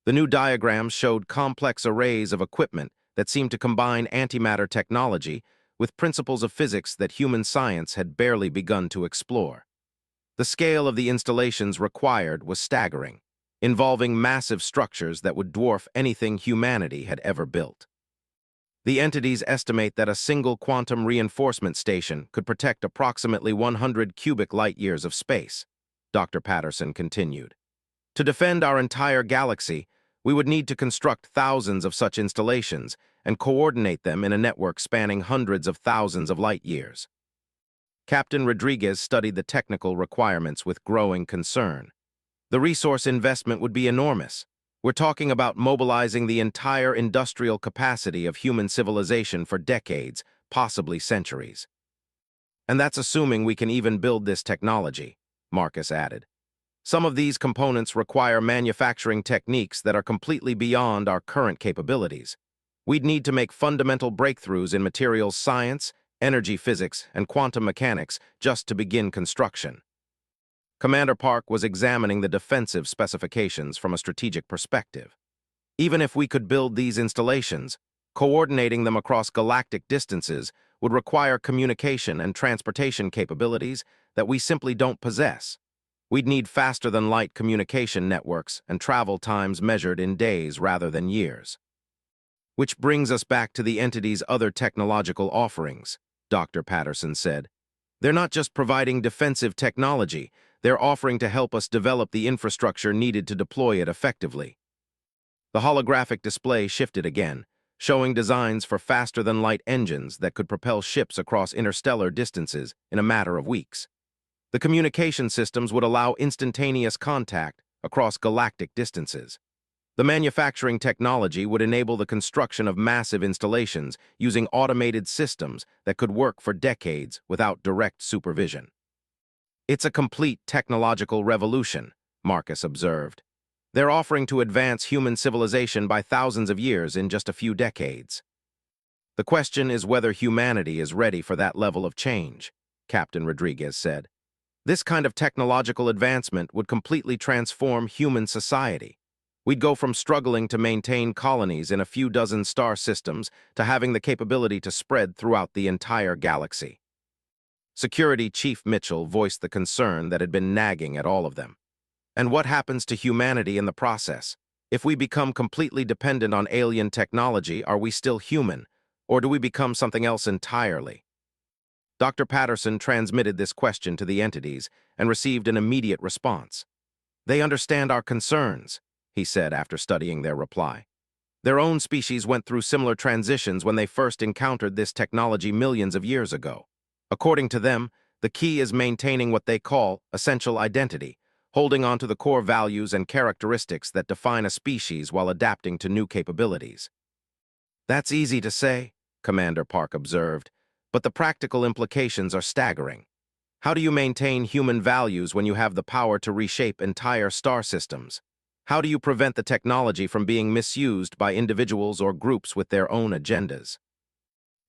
The new diagrams showed complex arrays of equipment that seemed to combine antimatter technology with principles of physics that human science had barely begun to explore. The scale of the installations required was staggering, involving massive structures that would dwarf anything humanity had ever built. The entities estimate that a single quantum reinforcement station could protect approximately 100 cubic light-years of space, Dr. Patterson continued. To defend our entire galaxy, we would need to construct thousands of such installations and coordinate them in a network spanning hundreds of thousands of light-years. Captain Rodriguez studied the technical requirements with growing concern. The resource investment would be enormous. We're talking about mobilizing the entire industrial capacity of human civilization for decades, possibly centuries. And that's assuming we can even build this technology, Marcus added. Some of these components require manufacturing techniques that are completely beyond our current capabilities. We'd need to make fundamental breakthroughs in materials science, energy physics, and quantum mechanics just to begin construction. Commander Park was examining the defensive specifications from a strategic perspective. Even if we could build these installations, coordinating them across galactic distances would require communication and transportation capabilities that we simply don't possess. We'd need faster-than-light communication networks and travel times measured in days rather than years. Which brings us back to the entity's other technological offerings, Dr. Patterson said. They're not just providing defensive technology, they're offering to help us develop the infrastructure needed to deploy it effectively. The holographic display shifted again, showing designs for faster-than-light engines that could propel ships across interstellar distances in a matter of weeks. The communication systems would allow instantaneous contact across galactic distances. The manufacturing technology would enable the construction of massive installations using automated systems that could work for decades without direct supervision. It's a complete technological revolution, Marcus observed. They're offering to advance human civilization by thousands of years in just a few decades. The question is whether humanity is ready for that level of change, Captain Rodriguez said. This kind of technological advancement would completely transform human society. We'd go from struggling to maintain colonies in a few dozen star systems to having the capability to spread throughout the entire galaxy. Security Chief Mitchell voiced the concern that had been nagging at all of them. And what happens to humanity in the process? If we become completely dependent on alien technology, are we still human, or do we become something else entirely? Dr. Patterson transmitted this question to the entities and received an immediate response. They understand our concerns, he said after studying their reply. Their own species went through similar transitions when they first encountered this technology millions of years ago. According to them, the key is maintaining what they call essential identity, holding on to the core values and characteristics that define a species while adapting to new capabilities. That's easy to say, Commander Park observed, but the practical implications are staggering. How do you maintain human values when you have the power to reshape entire star systems? How do you prevent the technology from being misused by individuals or groups with their own agendas?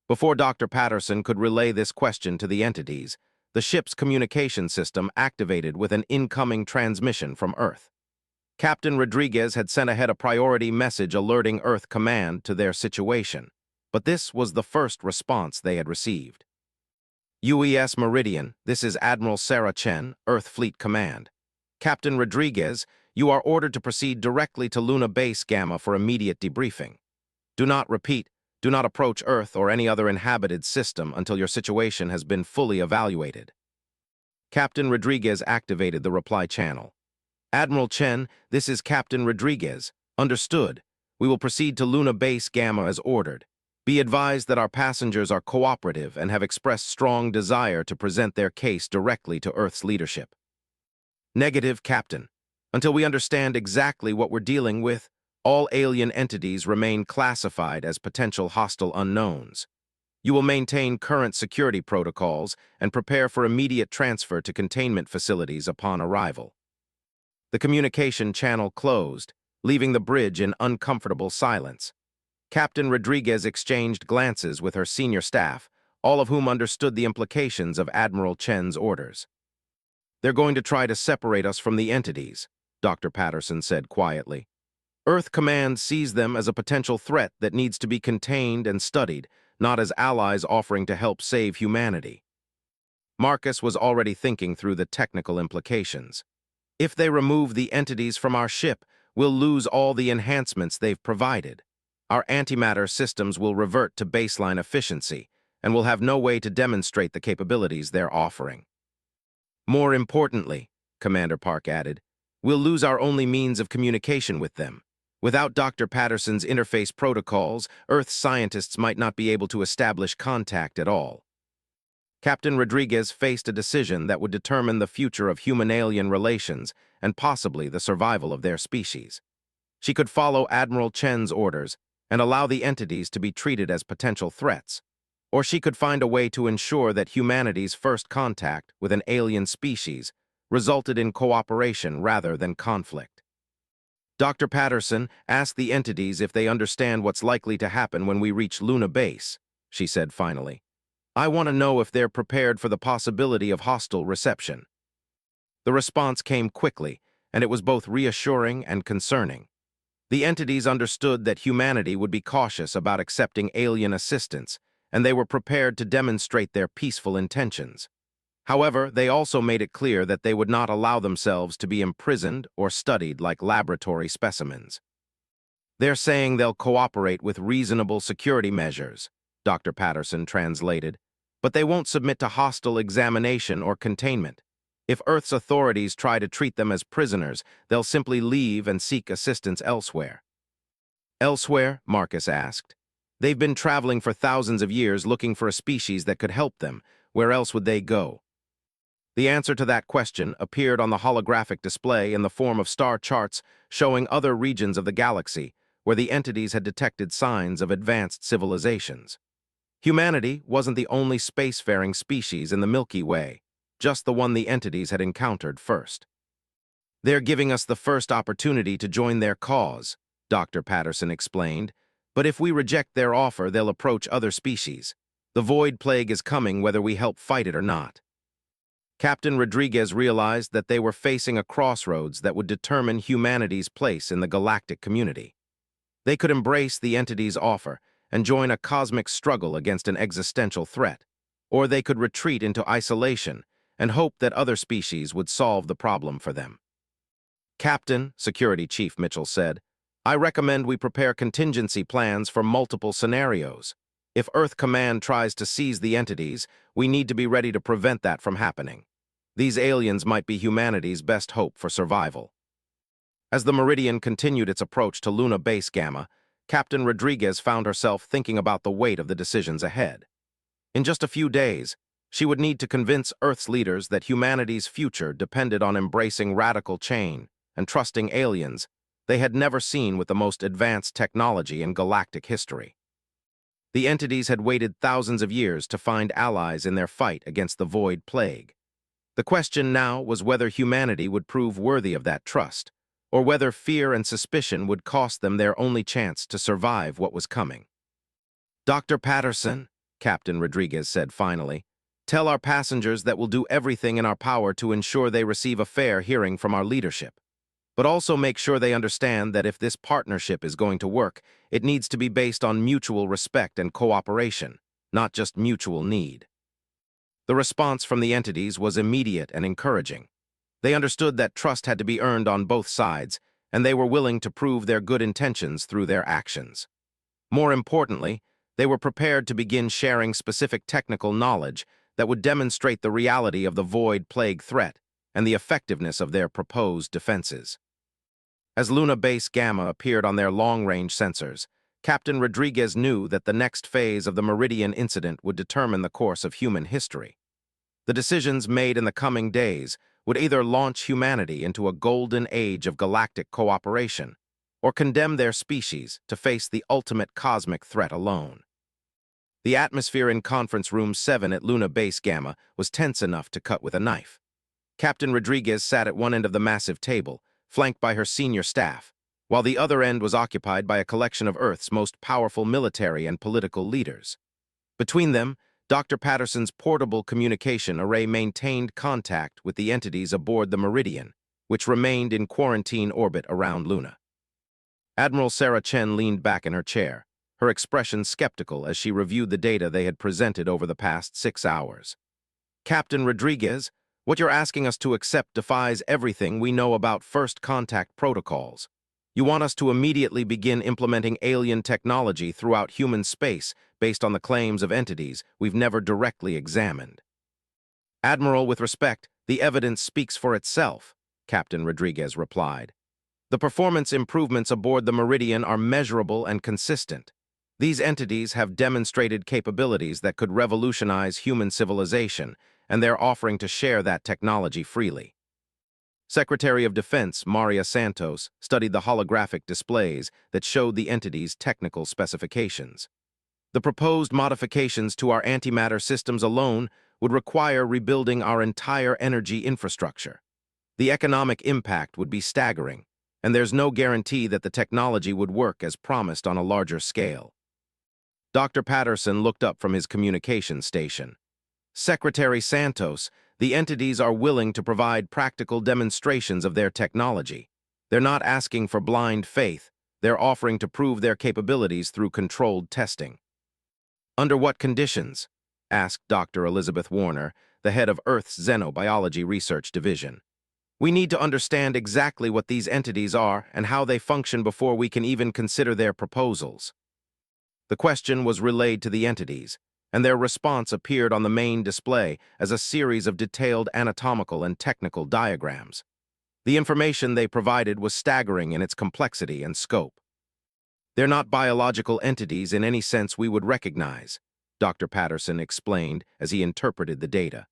Before Dr. Patterson could relay this question to the entities, the ship's communication system activated with an incoming transmission from Earth. Captain Rodriguez had sent ahead a priority message alerting Earth Command to their situation, but this was the first response they had received. UES Meridian, this is Admiral Sarah Chen, Earth Fleet Command. Captain Rodriguez, you are ordered to proceed directly to Luna Base Gamma for immediate debriefing. Do not approach Earth or any other inhabited system until your situation has been fully evaluated. Captain Rodriguez activated the reply channel. Admiral Chen, this is Captain Rodriguez. Understood. We will proceed to Luna Base Gamma as ordered. Be advised that our passengers are cooperative and have expressed strong desire to present their case directly to Earth's leadership. Negative, Captain. Until we understand exactly what we're dealing with, all alien entities remain classified as potential hostile unknowns. You will maintain current security protocols and prepare for immediate transfer to containment facilities upon arrival. The communication channel closed, leaving the bridge in uncomfortable silence. Captain Rodriguez exchanged glances with her senior staff, all of whom understood the implications of Admiral Chen's orders. They're going to try to separate us from the entities, Dr. Patterson said quietly. Earth Command sees them as a potential threat that needs to be contained and studied, not as allies offering to help save humanity. Marcus was already thinking through the technical implications. If they remove the entities from our ship, we'll lose all the enhancements they've provided. Our antimatter systems will revert to baseline efficiency, and we'll have no way to demonstrate the capabilities they're offering. More importantly, Commander Park added, we'll lose our only means of communication with them. Without Dr. Patterson's interface protocols, Earth's scientists might not be able to establish contact at all. Captain Rodriguez faced a decision that would determine the future of human-alien relations and possibly the survival of their species. She could follow Admiral Chen's orders and allow the entities to be treated as potential threats, or she could find a way to ensure that humanity's first contact with an alien species resulted in cooperation rather than conflict. Dr. Patterson asked the entities if they understand what's likely to happen when we reach Luna Base, she said finally. I want to know if they're prepared for the possibility of hostile reception. The response came quickly, and it was both reassuring and concerning. The entities understood that humanity would be cautious about accepting alien assistance, and they were prepared to demonstrate their peaceful intentions. However, they also made it clear that they would not allow themselves to be imprisoned or studied like laboratory specimens. They're saying they'll cooperate with reasonable security measures, Dr. Patterson translated, but they won't submit to hostile examination or containment. If Earth's authorities try to treat them as prisoners, they'll simply leave and seek assistance elsewhere. Elsewhere? Marcus asked. They've been traveling for thousands of years looking for a species that could help them. Where else would they go? The answer to that question appeared on the holographic display in the form of star charts showing other regions of the galaxy where the entities had detected signs of advanced civilizations. Humanity wasn't the only spacefaring species in the Milky Way, just the one the entities had encountered first. They're giving us the first opportunity to join their cause, Dr. Patterson explained, but if we reject their offer, they'll approach other species. The void plague is coming whether we help fight it or not. Captain Rodriguez realized that they were facing a crossroads that would determine humanity's place in the galactic community. They could embrace the entity's offer and join a cosmic struggle against an existential threat, or they could retreat into isolation and hope that other species would solve the problem for them. Captain, Security Chief Mitchell said, I recommend we prepare contingency plans for multiple scenarios. If Earth Command tries to seize the entities, we need to be ready to prevent that from happening. These aliens might be humanity's best hope for survival. As the Meridian continued its approach to Luna Base Gamma, Captain Rodriguez found herself thinking about the weight of the decisions ahead. In just a few days, she would need to convince Earth's leaders that humanity's future depended on embracing radical change and trusting aliens they had never seen with the most advanced technology in galactic history. The entities had waited thousands of years to find allies in their fight against the void plague. The question now was whether humanity would prove worthy of that trust, or whether fear and suspicion would cost them their only chance to survive what was coming. Dr. Patterson, Captain Rodriguez said finally, tell our passengers that we'll do everything in our power to ensure they receive a fair hearing from our leadership. But also make sure they understand that if this partnership is going to work, it needs to be based on mutual respect and cooperation, not just mutual need. The response from the entities was immediate and encouraging. They understood that trust had to be earned on both sides, and they were willing to prove their good intentions through their actions. More importantly, they were prepared to begin sharing specific technical knowledge that would demonstrate the reality of the void plague threat and the effectiveness of their proposed defenses. As Luna Base Gamma appeared on their long-range sensors, Captain Rodriguez knew that the next phase of the Meridian incident would determine the course of human history. The decisions made in the coming days would either launch humanity into a golden age of galactic cooperation or condemn their species to face the ultimate cosmic threat alone. The atmosphere in Conference Room 7 at Luna Base Gamma was tense enough to cut with a knife. Captain Rodriguez sat at one end of the massive table, flanked by her senior staff, while the other end was occupied by a collection of Earth's most powerful military and political leaders. Between them, Dr. Patterson's portable communication array maintained contact with the entities aboard the Meridian, which remained in quarantine orbit around Luna. Admiral Sarah Chen leaned back in her chair, her expression skeptical as she reviewed the data they had presented over the past 6 hours. Captain Rodriguez, what you're asking us to accept defies everything we know about first contact protocols. You want us to immediately begin implementing alien technology throughout human space based on the claims of entities we've never directly examined. Admiral, with respect, the evidence speaks for itself, Captain Rodriguez replied. The performance improvements aboard the Meridian are measurable and consistent. These entities have demonstrated capabilities that could revolutionize human civilization, and they're offering to share that technology freely. Secretary of Defense Maria Santos studied the holographic displays that showed the entity's technical specifications. The proposed modifications to our antimatter systems alone would require rebuilding our entire energy infrastructure. The economic impact would be staggering, and there's no guarantee that the technology would work as promised on a larger scale. Dr. Patterson looked up from his communication station. Secretary Santos, the entities are willing to provide practical demonstrations of their technology. They're not asking for blind faith. They're offering to prove their capabilities through controlled testing. Under what conditions? Asked Dr. Elizabeth Warner, the head of Earth's Xenobiology Research Division. We need to understand exactly what these entities are and how they function before we can even consider their proposals. The question was relayed to the entities, and their response appeared on the main display as a series of detailed anatomical and technical diagrams. The information they provided was staggering in its complexity and scope. They're not biological entities in any sense we would recognize, Dr. Patterson explained as he interpreted the data.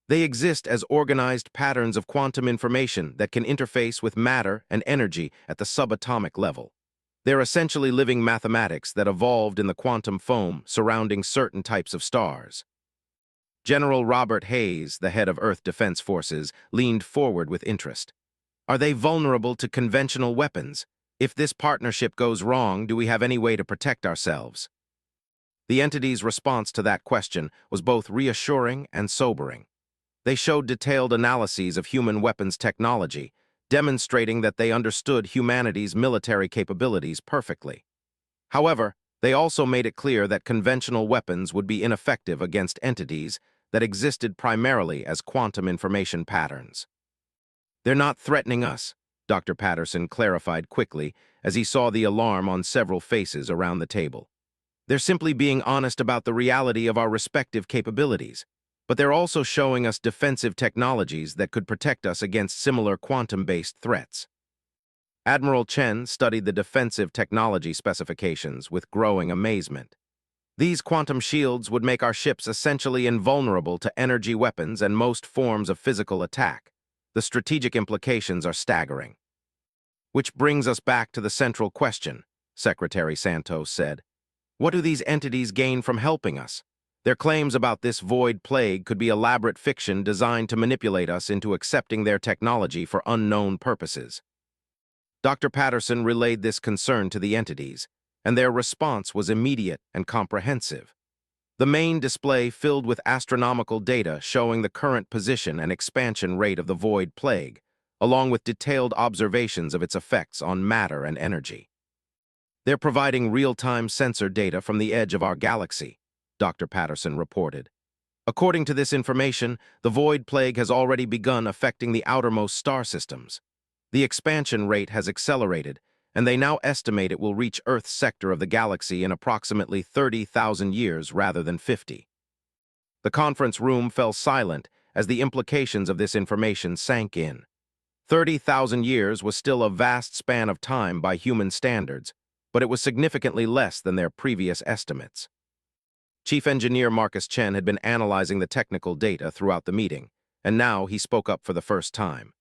They exist as organized patterns of quantum information that can interface with matter and energy at the subatomic level. They're essentially living mathematics that evolved in the quantum foam surrounding certain types of stars. General Robert Hayes, the head of Earth Defense Forces, leaned forward with interest. Are they vulnerable to conventional weapons? If this partnership goes wrong, do we have any way to protect ourselves? The entity's response to that question was both reassuring and sobering. They showed detailed analyses of human weapons technology, demonstrating that they understood humanity's military capabilities perfectly. However, they also made it clear that conventional weapons would be ineffective against entities that existed primarily as quantum information patterns. They're not threatening us, Dr. Patterson clarified quickly as he saw the alarm on several faces around the table. They're simply being honest about the reality of our respective capabilities, but they're also showing us defensive technologies that could protect us against similar quantum-based threats. Admiral Chen studied the defensive technology specifications with growing amazement. These quantum shields would make our ships essentially invulnerable to energy weapons and most forms of physical attack. The strategic implications are staggering. Which brings us back to the central question, Secretary Santos said. What do these entities gain from helping us? Their claims about this void plague could be elaborate fiction designed to manipulate us into accepting their technology for unknown purposes. Dr. Patterson relayed this concern to the entities, and their response was immediate and comprehensive. The main display filled with astronomical data showing the current position and expansion rate of the void plague, along with detailed observations of its effects on matter and energy. They're providing real-time sensor data from the edge of our galaxy, Dr. Patterson reported. According to this information, the void plague has already begun affecting the outermost star systems. The expansion rate has accelerated, and they now estimate it will reach Earth's sector of the galaxy in approximately 30,000 years rather than 50. The conference room fell silent as the implications of this information sank in. 30,000 years was still a vast span of time by human standards, but it was significantly less than their previous estimates. Chief Engineer Marcus Chen had been analyzing the technical data throughout the meeting, and now he spoke up for the first time.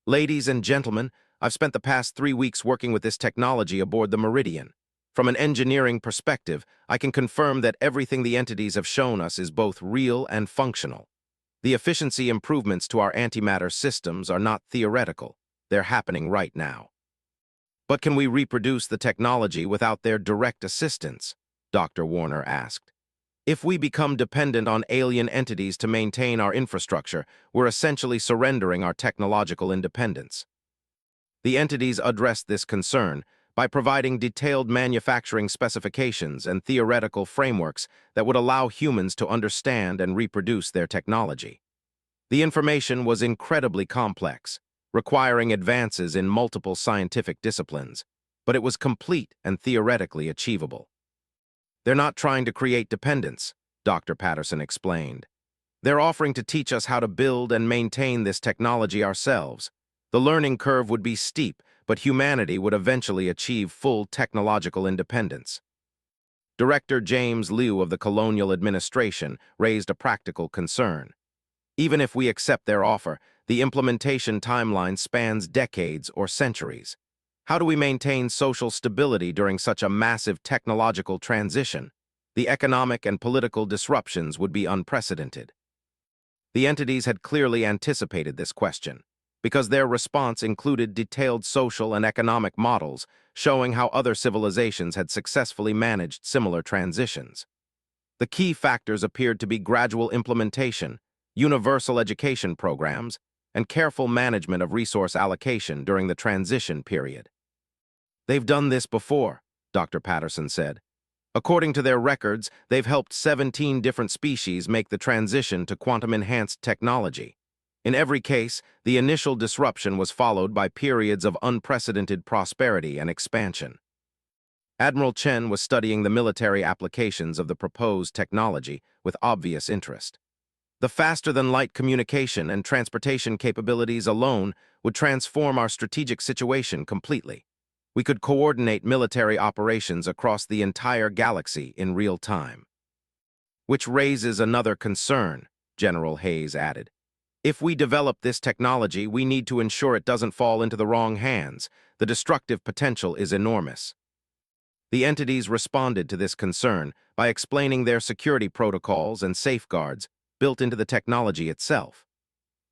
Ladies and gentlemen, I've spent the past 3 weeks working with this technology aboard the Meridian. From an engineering perspective, I can confirm that everything the entities have shown us is both real and functional. The efficiency improvements to our antimatter systems are not theoretical. They're happening right now. But can we reproduce the technology without their direct assistance? Dr. Warner asked. If we become dependent on alien entities to maintain our infrastructure, we're essentially surrendering our technological independence. The entities addressed this concern by providing detailed manufacturing specifications and theoretical frameworks that would allow humans to understand and reproduce their technology. The information was incredibly complex, requiring advances in multiple scientific disciplines, but it was complete and theoretically achievable. "They're not trying to create dependence," Dr. Patterson explained. "They're offering to teach us how to build and maintain this technology ourselves. The learning curve would be steep, but humanity would eventually achieve full technological independence." Director James Liu of the Colonial Administration raised a practical concern. "Even if we accept their offer, the implementation timeline spans decades or centuries. How do we maintain social stability during such a massive technological transition? The economic and political disruptions would be unprecedented." The entities had clearly anticipated this question, because their response included detailed social and economic models showing how other civilizations had successfully managed similar transitions. The key factors appeared to be gradual implementation, universal education programs, and careful management of resource allocation during the transition period. "They've done this before," Dr. Patterson said. "According to their records, they've helped 17 different species make the transition to quantum-enhanced technology. In every case, the initial disruption was followed by periods of unprecedented prosperity and expansion." Admiral Chen was studying the military applications of the proposed technology with obvious interest. "The faster-than-light communication and transportation capabilities alone would transform our strategic situation completely. We could coordinate military operations across the entire galaxy in real time." "Which raises another concern," General Hayes added. "If we develop this technology, we need to ensure it doesn't fall into the wrong hands. The destructive potential is enormous." The entities responded to this concern by explaining their security protocols and safeguards built into the technology itself.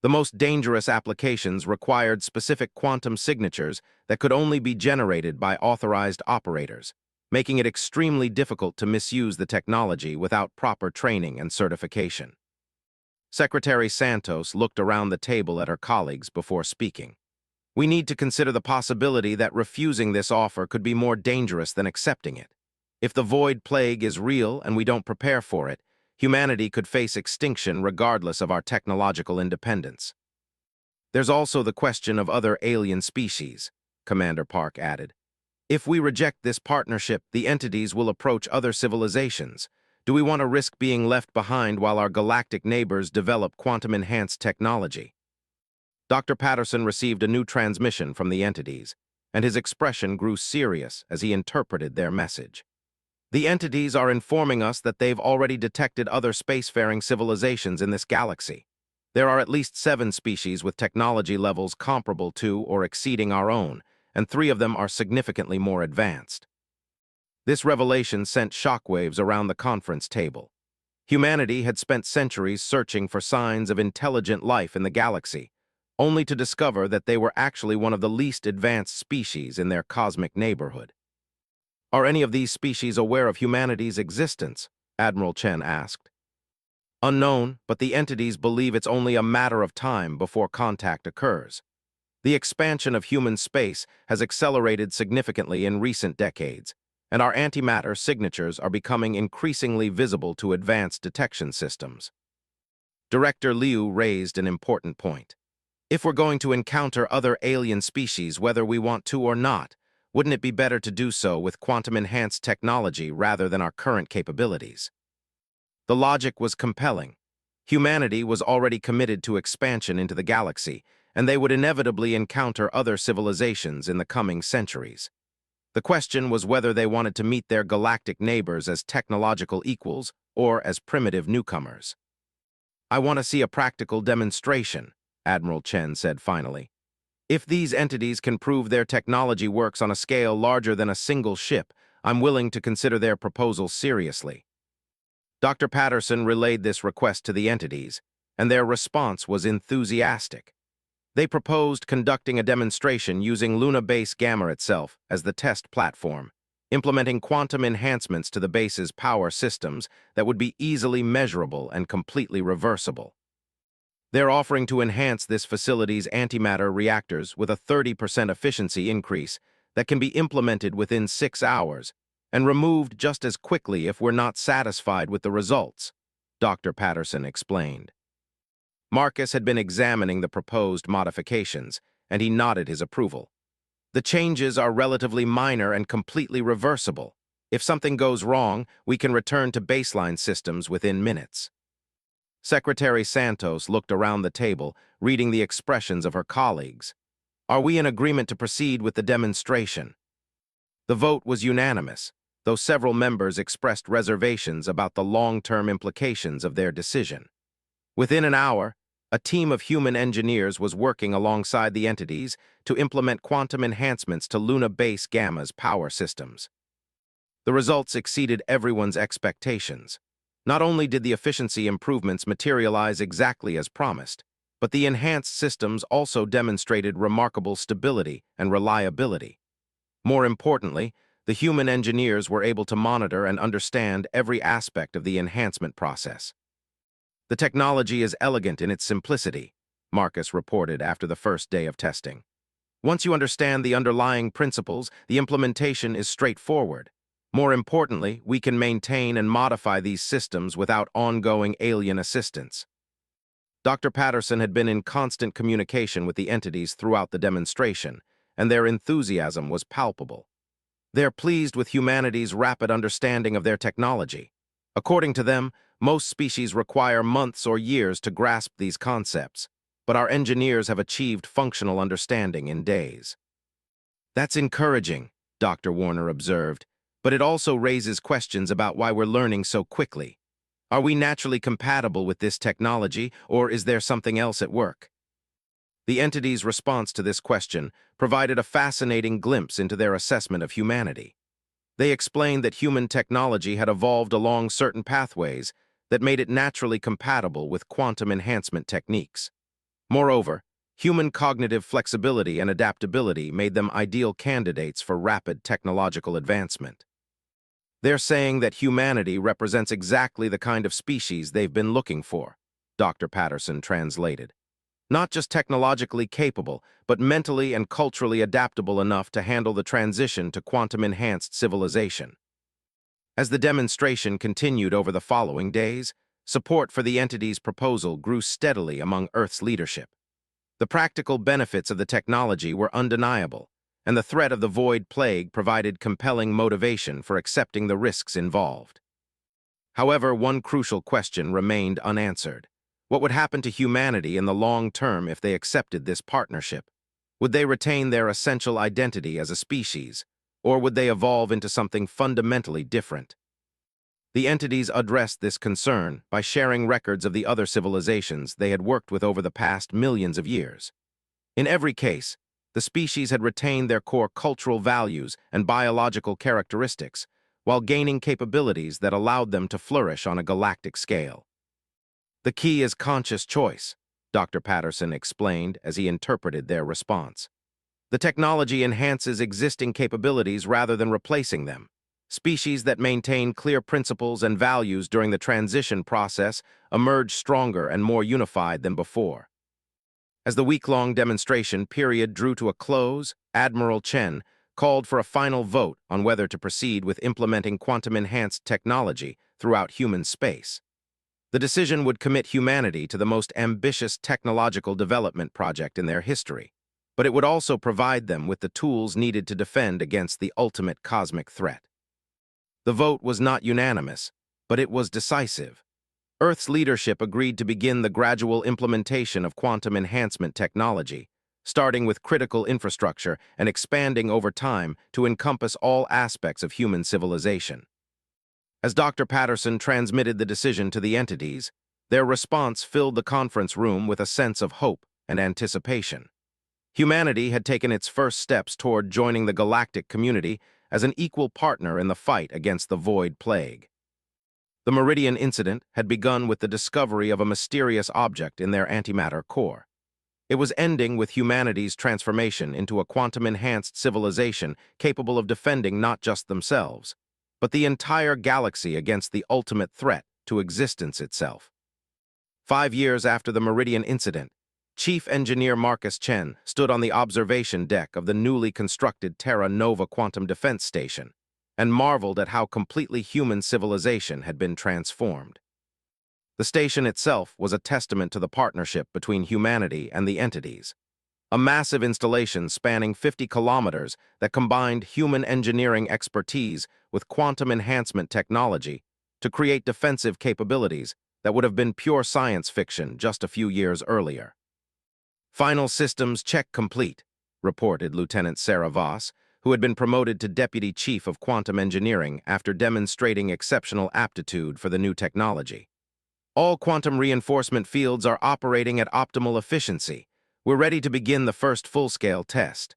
The most dangerous applications required specific quantum signatures that could only be generated by authorized operators, making it extremely difficult to misuse the technology without proper training and certification. Secretary Santos looked around the table at her colleagues before speaking. "We need to consider the possibility that refusing this offer could be more dangerous than accepting it. If the Void Plague is real and we don't prepare for it, humanity could face extinction regardless of our technological independence." "There's also the question of other alien species," Commander Park added. "If we reject this partnership, the entities will approach other civilizations. Do we want to risk being left behind while our galactic neighbors develop quantum-enhanced technology?" Dr. Patterson received a new transmission from the entities, and his expression grew serious as he interpreted their message. "The entities are informing us that they've already detected other spacefaring civilizations in this galaxy. There are at least 7 species with technology levels comparable to or exceeding our own, and 3 of them are significantly more advanced." This revelation sent shockwaves around the conference table. Humanity had spent centuries searching for signs of intelligent life in the galaxy, only to discover that they were actually one of the least advanced species in their cosmic neighborhood. "Are any of these species aware of humanity's existence?" Admiral Chen asked. "Unknown, but the entities believe it's only a matter of time before contact occurs. The expansion of human space has accelerated significantly in recent decades, and our antimatter signatures are becoming increasingly visible to advanced detection systems." Director Liu raised an important point. "If we're going to encounter other alien species, whether we want to or not, wouldn't it be better to do so with quantum-enhanced technology rather than our current capabilities?" The logic was compelling. Humanity was already committed to expansion into the galaxy, and they would inevitably encounter other civilizations in the coming centuries. The question was whether they wanted to meet their galactic neighbors as technological equals or as primitive newcomers. "I want to see a practical demonstration," Admiral Chen said finally. "If these entities can prove their technology works on a scale larger than a single ship, I'm willing to consider their proposal seriously." Dr. Patterson relayed this request to the entities, and their response was enthusiastic. They proposed conducting a demonstration using Luna Base Gamma itself as the test platform, implementing quantum enhancements to the base's power systems that would be easily measurable and completely reversible. They're offering to enhance this facility's antimatter reactors with a 30% efficiency increase, that can be implemented within 6 hours and removed just as quickly if we're not satisfied with the results, Dr. Patterson explained. Marcus had been examining the proposed modifications, and he nodded his approval. The changes are relatively minor and completely reversible. If something goes wrong, we can return to baseline systems within minutes. Secretary Santos looked around the table, reading the expressions of her colleagues. Are we in agreement to proceed with the demonstration? The vote was unanimous, though several members expressed reservations about the long-term implications of their decision. Within an hour, a team of human engineers was working alongside the entities to implement quantum enhancements to Luna Base Gamma's power systems. The results exceeded everyone's expectations. Not only did the efficiency improvements materialize exactly as promised, but the enhanced systems also demonstrated remarkable stability and reliability. More importantly, the human engineers were able to monitor and understand every aspect of the enhancement process. The technology is elegant in its simplicity, Marcus reported after the first day of testing. Once you understand the underlying principles, the implementation is straightforward. More importantly, we can maintain and modify these systems without ongoing alien assistance. Dr. Patterson had been in constant communication with the entities throughout the demonstration, and their enthusiasm was palpable. They're pleased with humanity's rapid understanding of their technology. According to them, most species require months or years to grasp these concepts, but our engineers have achieved functional understanding in days. That's encouraging, Dr. Warner observed, but it also raises questions about why we're learning so quickly. Are we naturally compatible with this technology, or is there something else at work? The entity's response to this question provided a fascinating glimpse into their assessment of humanity. They explained that human technology had evolved along certain pathways that made it naturally compatible with quantum enhancement techniques. Moreover, human cognitive flexibility and adaptability made them ideal candidates for rapid technological advancement. They're saying that humanity represents exactly the kind of species they've been looking for, Dr. Patterson translated. Not just technologically capable, but mentally and culturally adaptable enough to handle the transition to quantum-enhanced civilization. As the demonstration continued over the following days, support for the entity's proposal grew steadily among Earth's leadership. The practical benefits of the technology were undeniable, and the threat of the Void Plague provided compelling motivation for accepting the risks involved. However, one crucial question remained unanswered. What would happen to humanity in the long term if they accepted this partnership? Would they retain their essential identity as a species, or would they evolve into something fundamentally different? The entities addressed this concern by sharing records of the other civilizations they had worked with over the past millions of years. In every case, the species had retained their core cultural values and biological characteristics, while gaining capabilities that allowed them to flourish on a galactic scale. The key is conscious choice, Dr. Patterson explained as he interpreted their response. The technology enhances existing capabilities rather than replacing them. Species that maintain clear principles and values during the transition process emerge stronger and more unified than before. As the week-long demonstration period drew to a close, Admiral Chen called for a final vote on whether to proceed with implementing quantum-enhanced technology throughout human space. The decision would commit humanity to the most ambitious technological development project in their history, but it would also provide them with the tools needed to defend against the ultimate cosmic threat. The vote was not unanimous, but it was decisive. Earth's leadership agreed to begin the gradual implementation of quantum enhancement technology, starting with critical infrastructure and expanding over time to encompass all aspects of human civilization. As Dr. Patterson transmitted the decision to the entities, their response filled the conference room with a sense of hope and anticipation. Humanity had taken its first steps toward joining the galactic community as an equal partner in the fight against the Void Plague. The Meridian incident had begun with the discovery of a mysterious object in their antimatter core. It was ending with humanity's transformation into a quantum-enhanced civilization capable of defending not just themselves, but the entire galaxy against the ultimate threat to existence itself. 5 years after the Meridian incident, Chief Engineer Marcus Chen stood on the observation deck of the newly constructed Terra Nova Quantum Defense Station and marveled at how completely human civilization had been transformed. The station itself was a testament to the partnership between humanity and the entities. A massive installation spanning 50 kilometers that combined human engineering expertise with quantum enhancement technology to create defensive capabilities that would have been pure science fiction just a few years earlier. "Final systems check complete," reported Lieutenant Sarah Voss, who had been promoted to Deputy Chief of Quantum Engineering after demonstrating exceptional aptitude for the new technology. "All quantum reinforcement fields are operating at optimal efficiency. We're ready to begin the first full-scale test."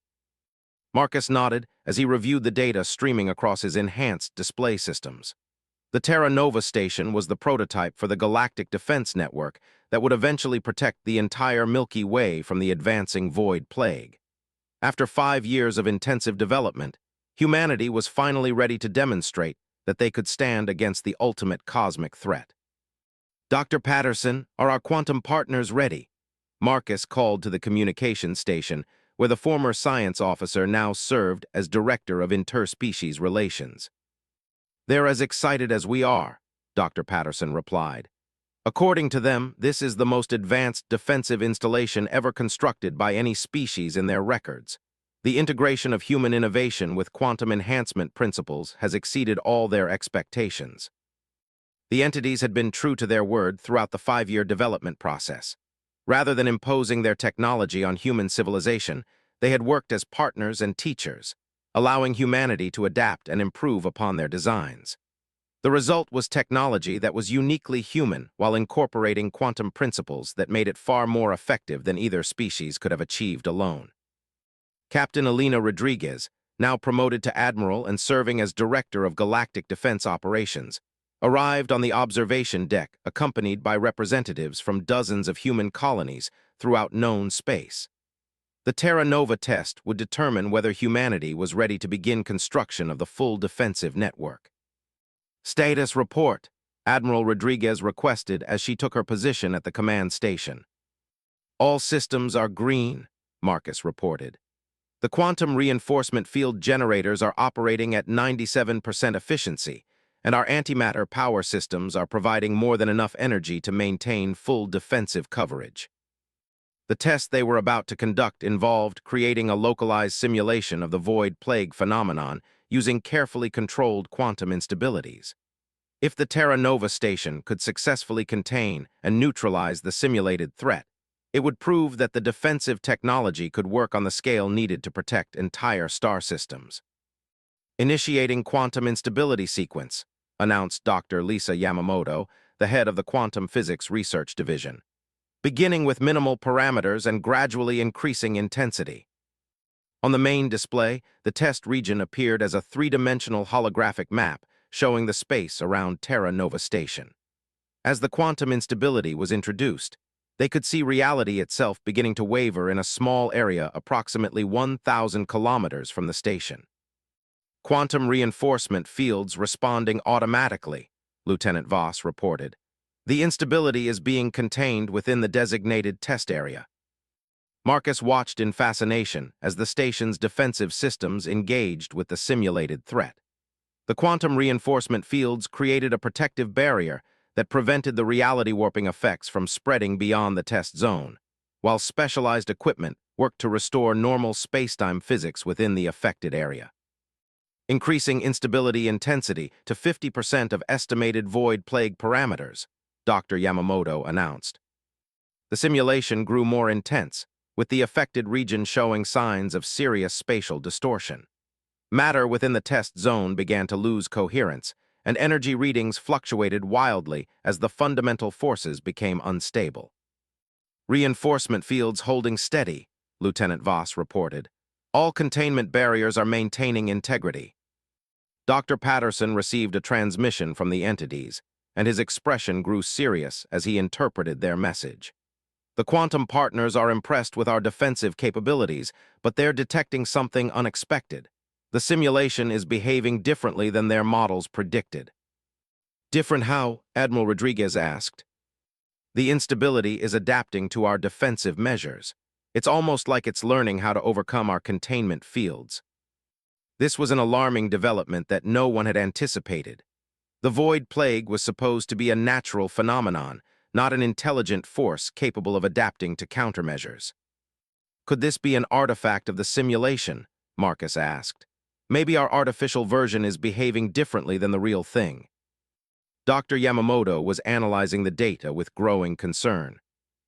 Marcus nodded as he reviewed the data streaming across his enhanced display systems. The Terra Nova station was the prototype for the Galactic Defense Network that would eventually protect the entire Milky Way from the advancing void plague. After 5 years of intensive development, humanity was finally ready to demonstrate that they could stand against the ultimate cosmic threat. "Dr. Patterson, are our quantum partners ready?" Marcus called to the communications station, where the former science officer now served as Director of Interspecies Relations. "They're as excited as we are," Dr. Patterson replied. "According to them, this is the most advanced defensive installation ever constructed by any species in their records. The integration of human innovation with quantum enhancement principles has exceeded all their expectations." The entities had been true to their word throughout the 5-year development process. Rather than imposing their technology on human civilization, they had worked as partners and teachers, allowing humanity to adapt and improve upon their designs. The result was technology that was uniquely human while incorporating quantum principles that made it far more effective than either species could have achieved alone. Captain Elena Rodriguez, now promoted to Admiral and serving as Director of Galactic Defense Operations, arrived on the observation deck accompanied by representatives from dozens of human colonies throughout known space. The Terra Nova test would determine whether humanity was ready to begin construction of the full defensive network. "Status report," Admiral Rodriguez requested as she took her position at the command station. "All systems are green," Marcus reported. "The quantum reinforcement field generators are operating at 97% efficiency, and our antimatter power systems are providing more than enough energy to maintain full defensive coverage." The test they were about to conduct involved creating a localized simulation of the void plague phenomenon using carefully controlled quantum instabilities. If the Terra Nova station could successfully contain and neutralize the simulated threat, it would prove that the defensive technology could work on the scale needed to protect entire star systems. "Initiating quantum instability sequence," announced Dr. Lisa Yamamoto, the head of the Quantum Physics Research Division. "Beginning with minimal parameters and gradually increasing intensity." On the main display, the test region appeared as a 3-dimensional holographic map showing the space around Terra Nova Station. As the quantum instability was introduced, they could see reality itself beginning to waver in a small area approximately 1,000 kilometers from the station. "Quantum reinforcement fields responding automatically," Lieutenant Voss reported. "The instability is being contained within the designated test area." Marcus watched in fascination as the station's defensive systems engaged with the simulated threat. The quantum reinforcement fields created a protective barrier that prevented the reality warping effects from spreading beyond the test zone, while specialized equipment worked to restore normal spacetime physics within the affected area. "Increasing instability intensity to 50% of estimated void plague parameters," Dr. Yamamoto announced. The simulation grew more intense, with the affected region showing signs of serious spatial distortion. Matter within the test zone began to lose coherence, and energy readings fluctuated wildly as the fundamental forces became unstable. "Reinforcement fields holding steady," Lieutenant Voss reported. "All containment barriers are maintaining integrity." Dr. Patterson received a transmission from the entities, and his expression grew serious as he interpreted their message. "The quantum partners are impressed with our defensive capabilities, but they're detecting something unexpected. The simulation is behaving differently than their models predicted." "Different how?" Admiral Rodriguez asked. The instability is adapting to our defensive measures. It's almost like it's learning how to overcome our containment fields. This was an alarming development that no one had anticipated. The void plague was supposed to be a natural phenomenon, not an intelligent force capable of adapting to countermeasures. Could this be an artifact of the simulation? Marcus asked. Maybe our artificial version is behaving differently than the real thing. Dr. Yamamoto was analyzing the data with growing concern.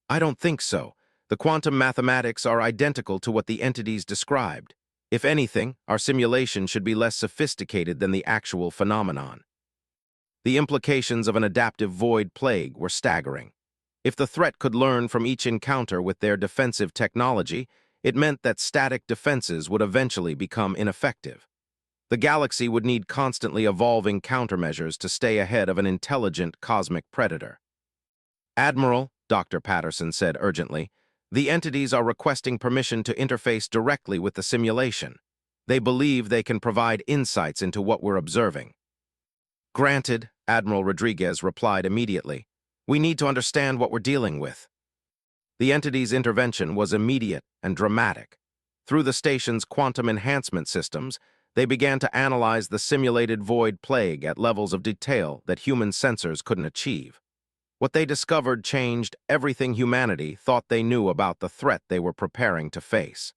I don't think so. The quantum mathematics are identical to what the entities described. If anything, our simulation should be less sophisticated than the actual phenomenon. The implications of an adaptive void plague were staggering. If the threat could learn from each encounter with their defensive technology, it meant that static defenses would eventually become ineffective. The galaxy would need constantly evolving countermeasures to stay ahead of an intelligent cosmic predator. Admiral, Dr. Patterson said urgently, the entities are requesting permission to interface directly with the simulation. They believe they can provide insights into what we're observing. Granted, Admiral Rodriguez replied immediately. We need to understand what we're dealing with. The entity's intervention was immediate and dramatic. Through the station's quantum enhancement systems, they began to analyze the simulated void plague at levels of detail that human sensors couldn't achieve. What they discovered changed everything humanity thought they knew about the threat they were preparing to face.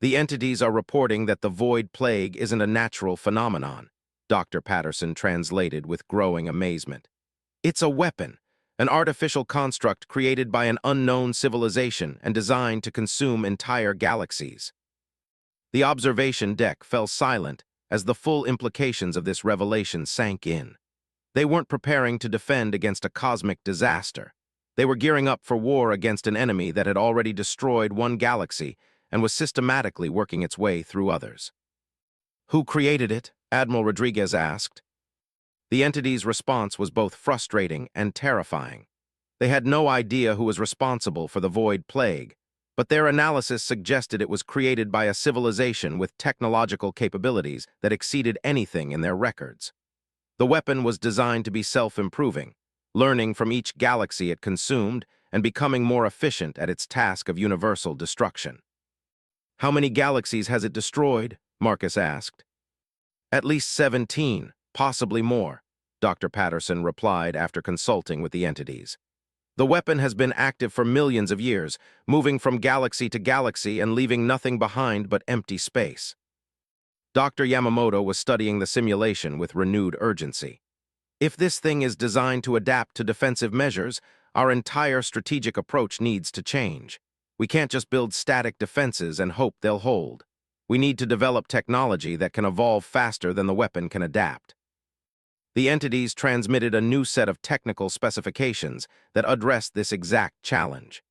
The entities are reporting that the void plague isn't a natural phenomenon, Dr. Patterson translated with growing amazement. It's a weapon, an artificial construct created by an unknown civilization and designed to consume entire galaxies. The observation deck fell silent as the full implications of this revelation sank in. They weren't preparing to defend against a cosmic disaster. They were gearing up for war against an enemy that had already destroyed one galaxy and was systematically working its way through others. Who created it? Admiral Rodriguez asked. The entity's response was both frustrating and terrifying. They had no idea who was responsible for the void plague, but their analysis suggested it was created by a civilization with technological capabilities that exceeded anything in their records. The weapon was designed to be self-improving, learning from each galaxy it consumed and becoming more efficient at its task of universal destruction. How many galaxies has it destroyed? Marcus asked. At least 17, possibly more, Dr. Patterson replied after consulting with the entities. The weapon has been active for millions of years, moving from galaxy to galaxy and leaving nothing behind but empty space. Dr. Yamamoto was studying the simulation with renewed urgency. If this thing is designed to adapt to defensive measures, our entire strategic approach needs to change. We can't just build static defenses and hope they'll hold. We need to develop technology that can evolve faster than the weapon can adapt. The entities transmitted a new set of technical specifications that addressed this exact challenge.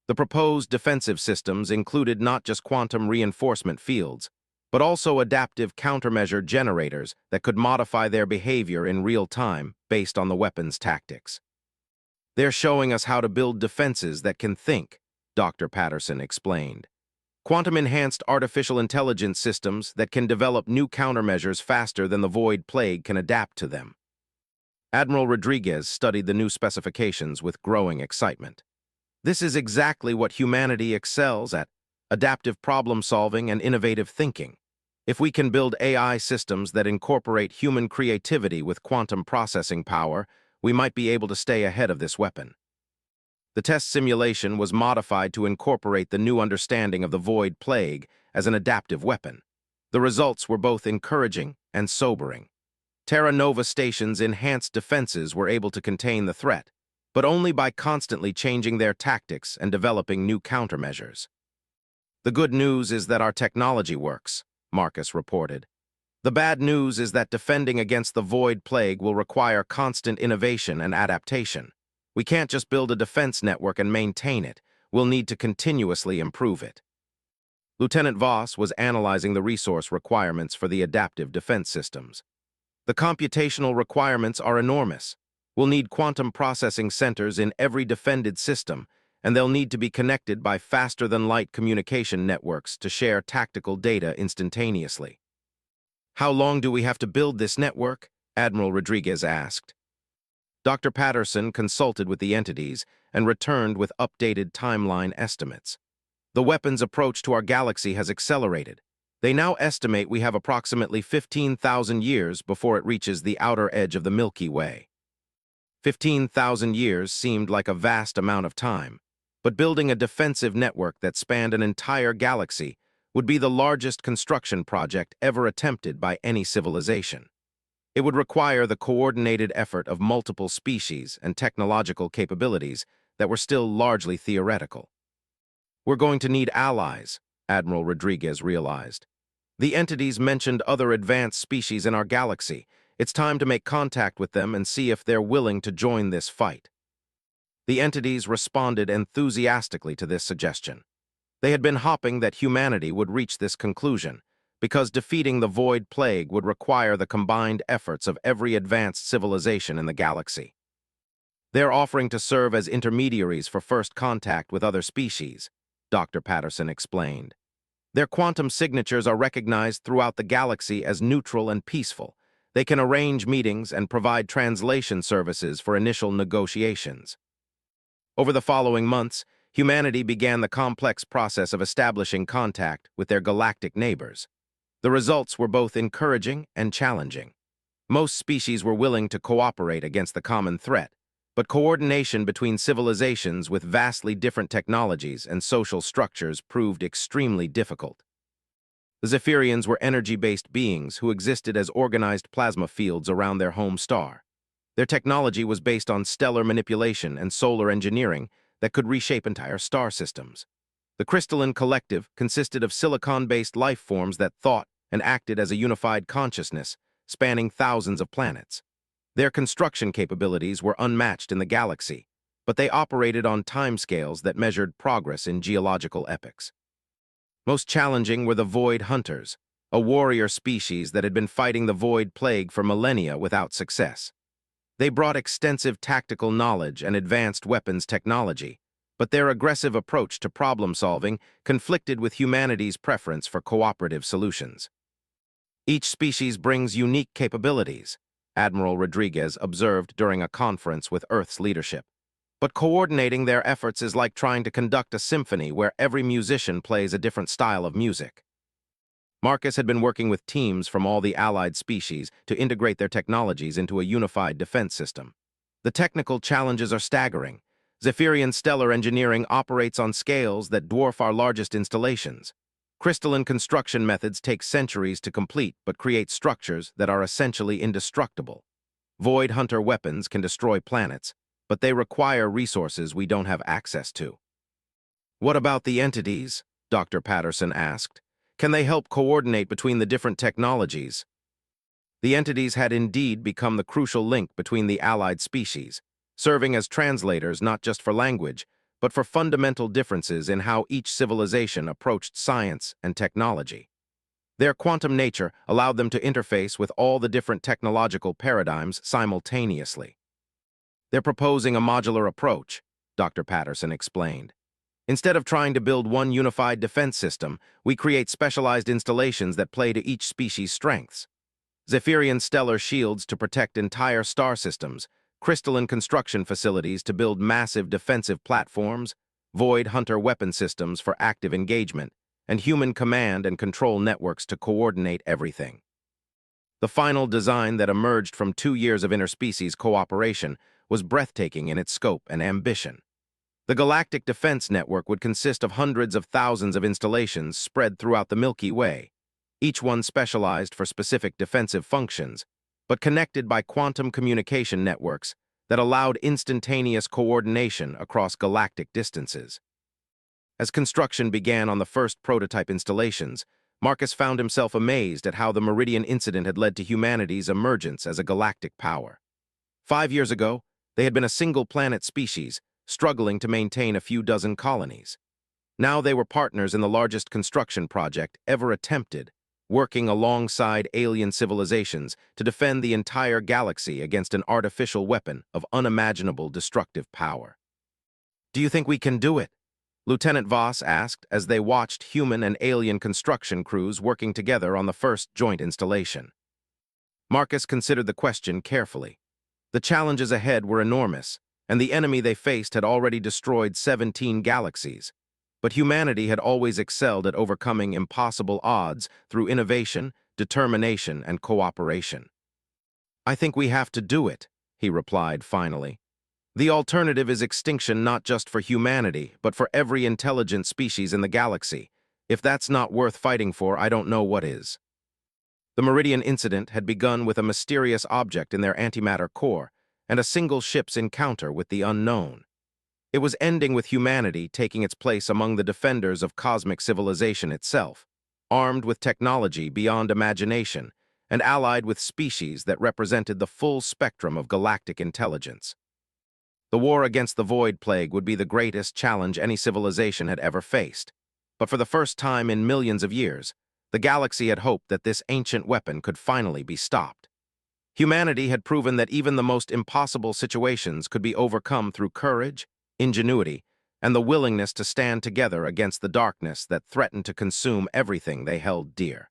The proposed defensive systems included not just quantum reinforcement fields, but also adaptive countermeasure generators that could modify their behavior in real time based on the weapon's tactics. They're showing us how to build defenses that can think, Dr. Patterson explained. Quantum-enhanced artificial intelligence systems that can develop new countermeasures faster than the void plague can adapt to them. Admiral Rodriguez studied the new specifications with growing excitement. This is exactly what humanity excels at, adaptive problem-solving and innovative thinking. If we can build AI systems that incorporate human creativity with quantum processing power, we might be able to stay ahead of this weapon. The test simulation was modified to incorporate the new understanding of the void plague as an adaptive weapon. The results were both encouraging and sobering. Terra Nova Station's enhanced defenses were able to contain the threat, but only by constantly changing their tactics and developing new countermeasures. The good news is that our technology works, Marcus reported. The bad news is that defending against the void plague will require constant innovation and adaptation. We can't just build a defense network and maintain it. We'll need to continuously improve it. Lieutenant Voss was analyzing the resource requirements for the adaptive defense systems. The computational requirements are enormous. We'll need quantum processing centers in every defended system, and they'll need to be connected by faster-than-light communication networks to share tactical data instantaneously. How long do we have to build this network? Admiral Rodriguez asked. Dr. Patterson consulted with the entities and returned with updated timeline estimates. The weapon's approach to our galaxy has accelerated. They now estimate we have approximately 15,000 years before it reaches the outer edge of the Milky Way. 15,000 years seemed like a vast amount of time, but building a defensive network that spanned an entire galaxy would be the largest construction project ever attempted by any civilization. It would require the coordinated effort of multiple species and technological capabilities that were still largely theoretical. We're going to need allies, Admiral Rodriguez realized. The entities mentioned other advanced species in our galaxy. It's time to make contact with them and see if they're willing to join this fight. The entities responded enthusiastically to this suggestion. They had been hoping that humanity would reach this conclusion, because defeating the Void Plague would require the combined efforts of every advanced civilization in the galaxy. They're offering to serve as intermediaries for first contact with other species, Dr. Patterson explained. Their quantum signatures are recognized throughout the galaxy as neutral and peaceful. They can arrange meetings and provide translation services for initial negotiations. Over the following months, humanity began the complex process of establishing contact with their galactic neighbors. The results were both encouraging and challenging. Most species were willing to cooperate against the common threat, but coordination between civilizations with vastly different technologies and social structures proved extremely difficult. The Zephyrians were energy-based beings who existed as organized plasma fields around their home star. Their technology was based on stellar manipulation and solar engineering that could reshape entire star systems. The crystalline collective consisted of silicon-based life forms that thought and acted as a unified consciousness, spanning thousands of planets. Their construction capabilities were unmatched in the galaxy, but they operated on timescales that measured progress in geological epochs. Most challenging were the Void Hunters, a warrior species that had been fighting the Void Plague for millennia without success. They brought extensive tactical knowledge and advanced weapons technology, but their aggressive approach to problem-solving conflicted with humanity's preference for cooperative solutions. Each species brings unique capabilities, Admiral Rodriguez observed during a conference with Earth's leadership. But coordinating their efforts is like trying to conduct a symphony where every musician plays a different style of music. Marcus had been working with teams from all the allied species to integrate their technologies into a unified defense system. The technical challenges are staggering. Zephyrian stellar engineering operates on scales that dwarf our largest installations. Crystalline construction methods take centuries to complete but create structures that are essentially indestructible. Void Hunter weapons can destroy planets, but they require resources we don't have access to. What about the entities? Dr. Patterson asked. Can they help coordinate between the different technologies? The entities had indeed become the crucial link between the allied species, serving as translators not just for language, but for fundamental differences in how each civilization approached science and technology. Their quantum nature allowed them to interface with all the different technological paradigms simultaneously. They're proposing a modular approach, Dr. Patterson explained. Instead of trying to build one unified defense system, we create specialized installations that play to each species' strengths. Zephyrian stellar shields to protect entire star systems, crystalline construction facilities to build massive defensive platforms, Void Hunter weapon systems for active engagement, and human command and control networks to coordinate everything. The final design that emerged from 2 years of interspecies cooperation was breathtaking in its scope and ambition. The Galactic Defense Network would consist of hundreds of thousands of installations spread throughout the Milky Way, each one specialized for specific defensive functions, but connected by quantum communication networks that allowed instantaneous coordination across galactic distances. As construction began on the first prototype installations, Marcus found himself amazed at how the Meridian incident had led to humanity's emergence as a galactic power. 5 years ago, they had been a single-planet species, struggling to maintain a few dozen colonies. Now they were partners in the largest construction project ever attempted, working alongside alien civilizations to defend the entire galaxy against an artificial weapon of unimaginable destructive power. "Do you think we can do it?" Lieutenant Voss asked as they watched human and alien construction crews working together on the first joint installation. Marcus considered the question carefully. The challenges ahead were enormous, and the enemy they faced had already destroyed 17 galaxies. But humanity had always excelled at overcoming impossible odds through innovation, determination, and cooperation. "I think we have to do it," he replied finally. "The alternative is extinction not just for humanity, but for every intelligent species in the galaxy. If that's not worth fighting for, I don't know what is." The Meridian incident had begun with a mysterious object in their antimatter core and a single ship's encounter with the unknown. It was ending with humanity taking its place among the defenders of cosmic civilization itself, armed with technology beyond imagination and allied with species that represented the full spectrum of galactic intelligence. The war against the Void Plague would be the greatest challenge any civilization had ever faced. But for the first time in millions of years, the galaxy had hoped that this ancient weapon could finally be stopped. Humanity had proven that even the most impossible situations could be overcome through courage, ingenuity, and the willingness to stand together against the darkness that threatened to consume everything they held dear.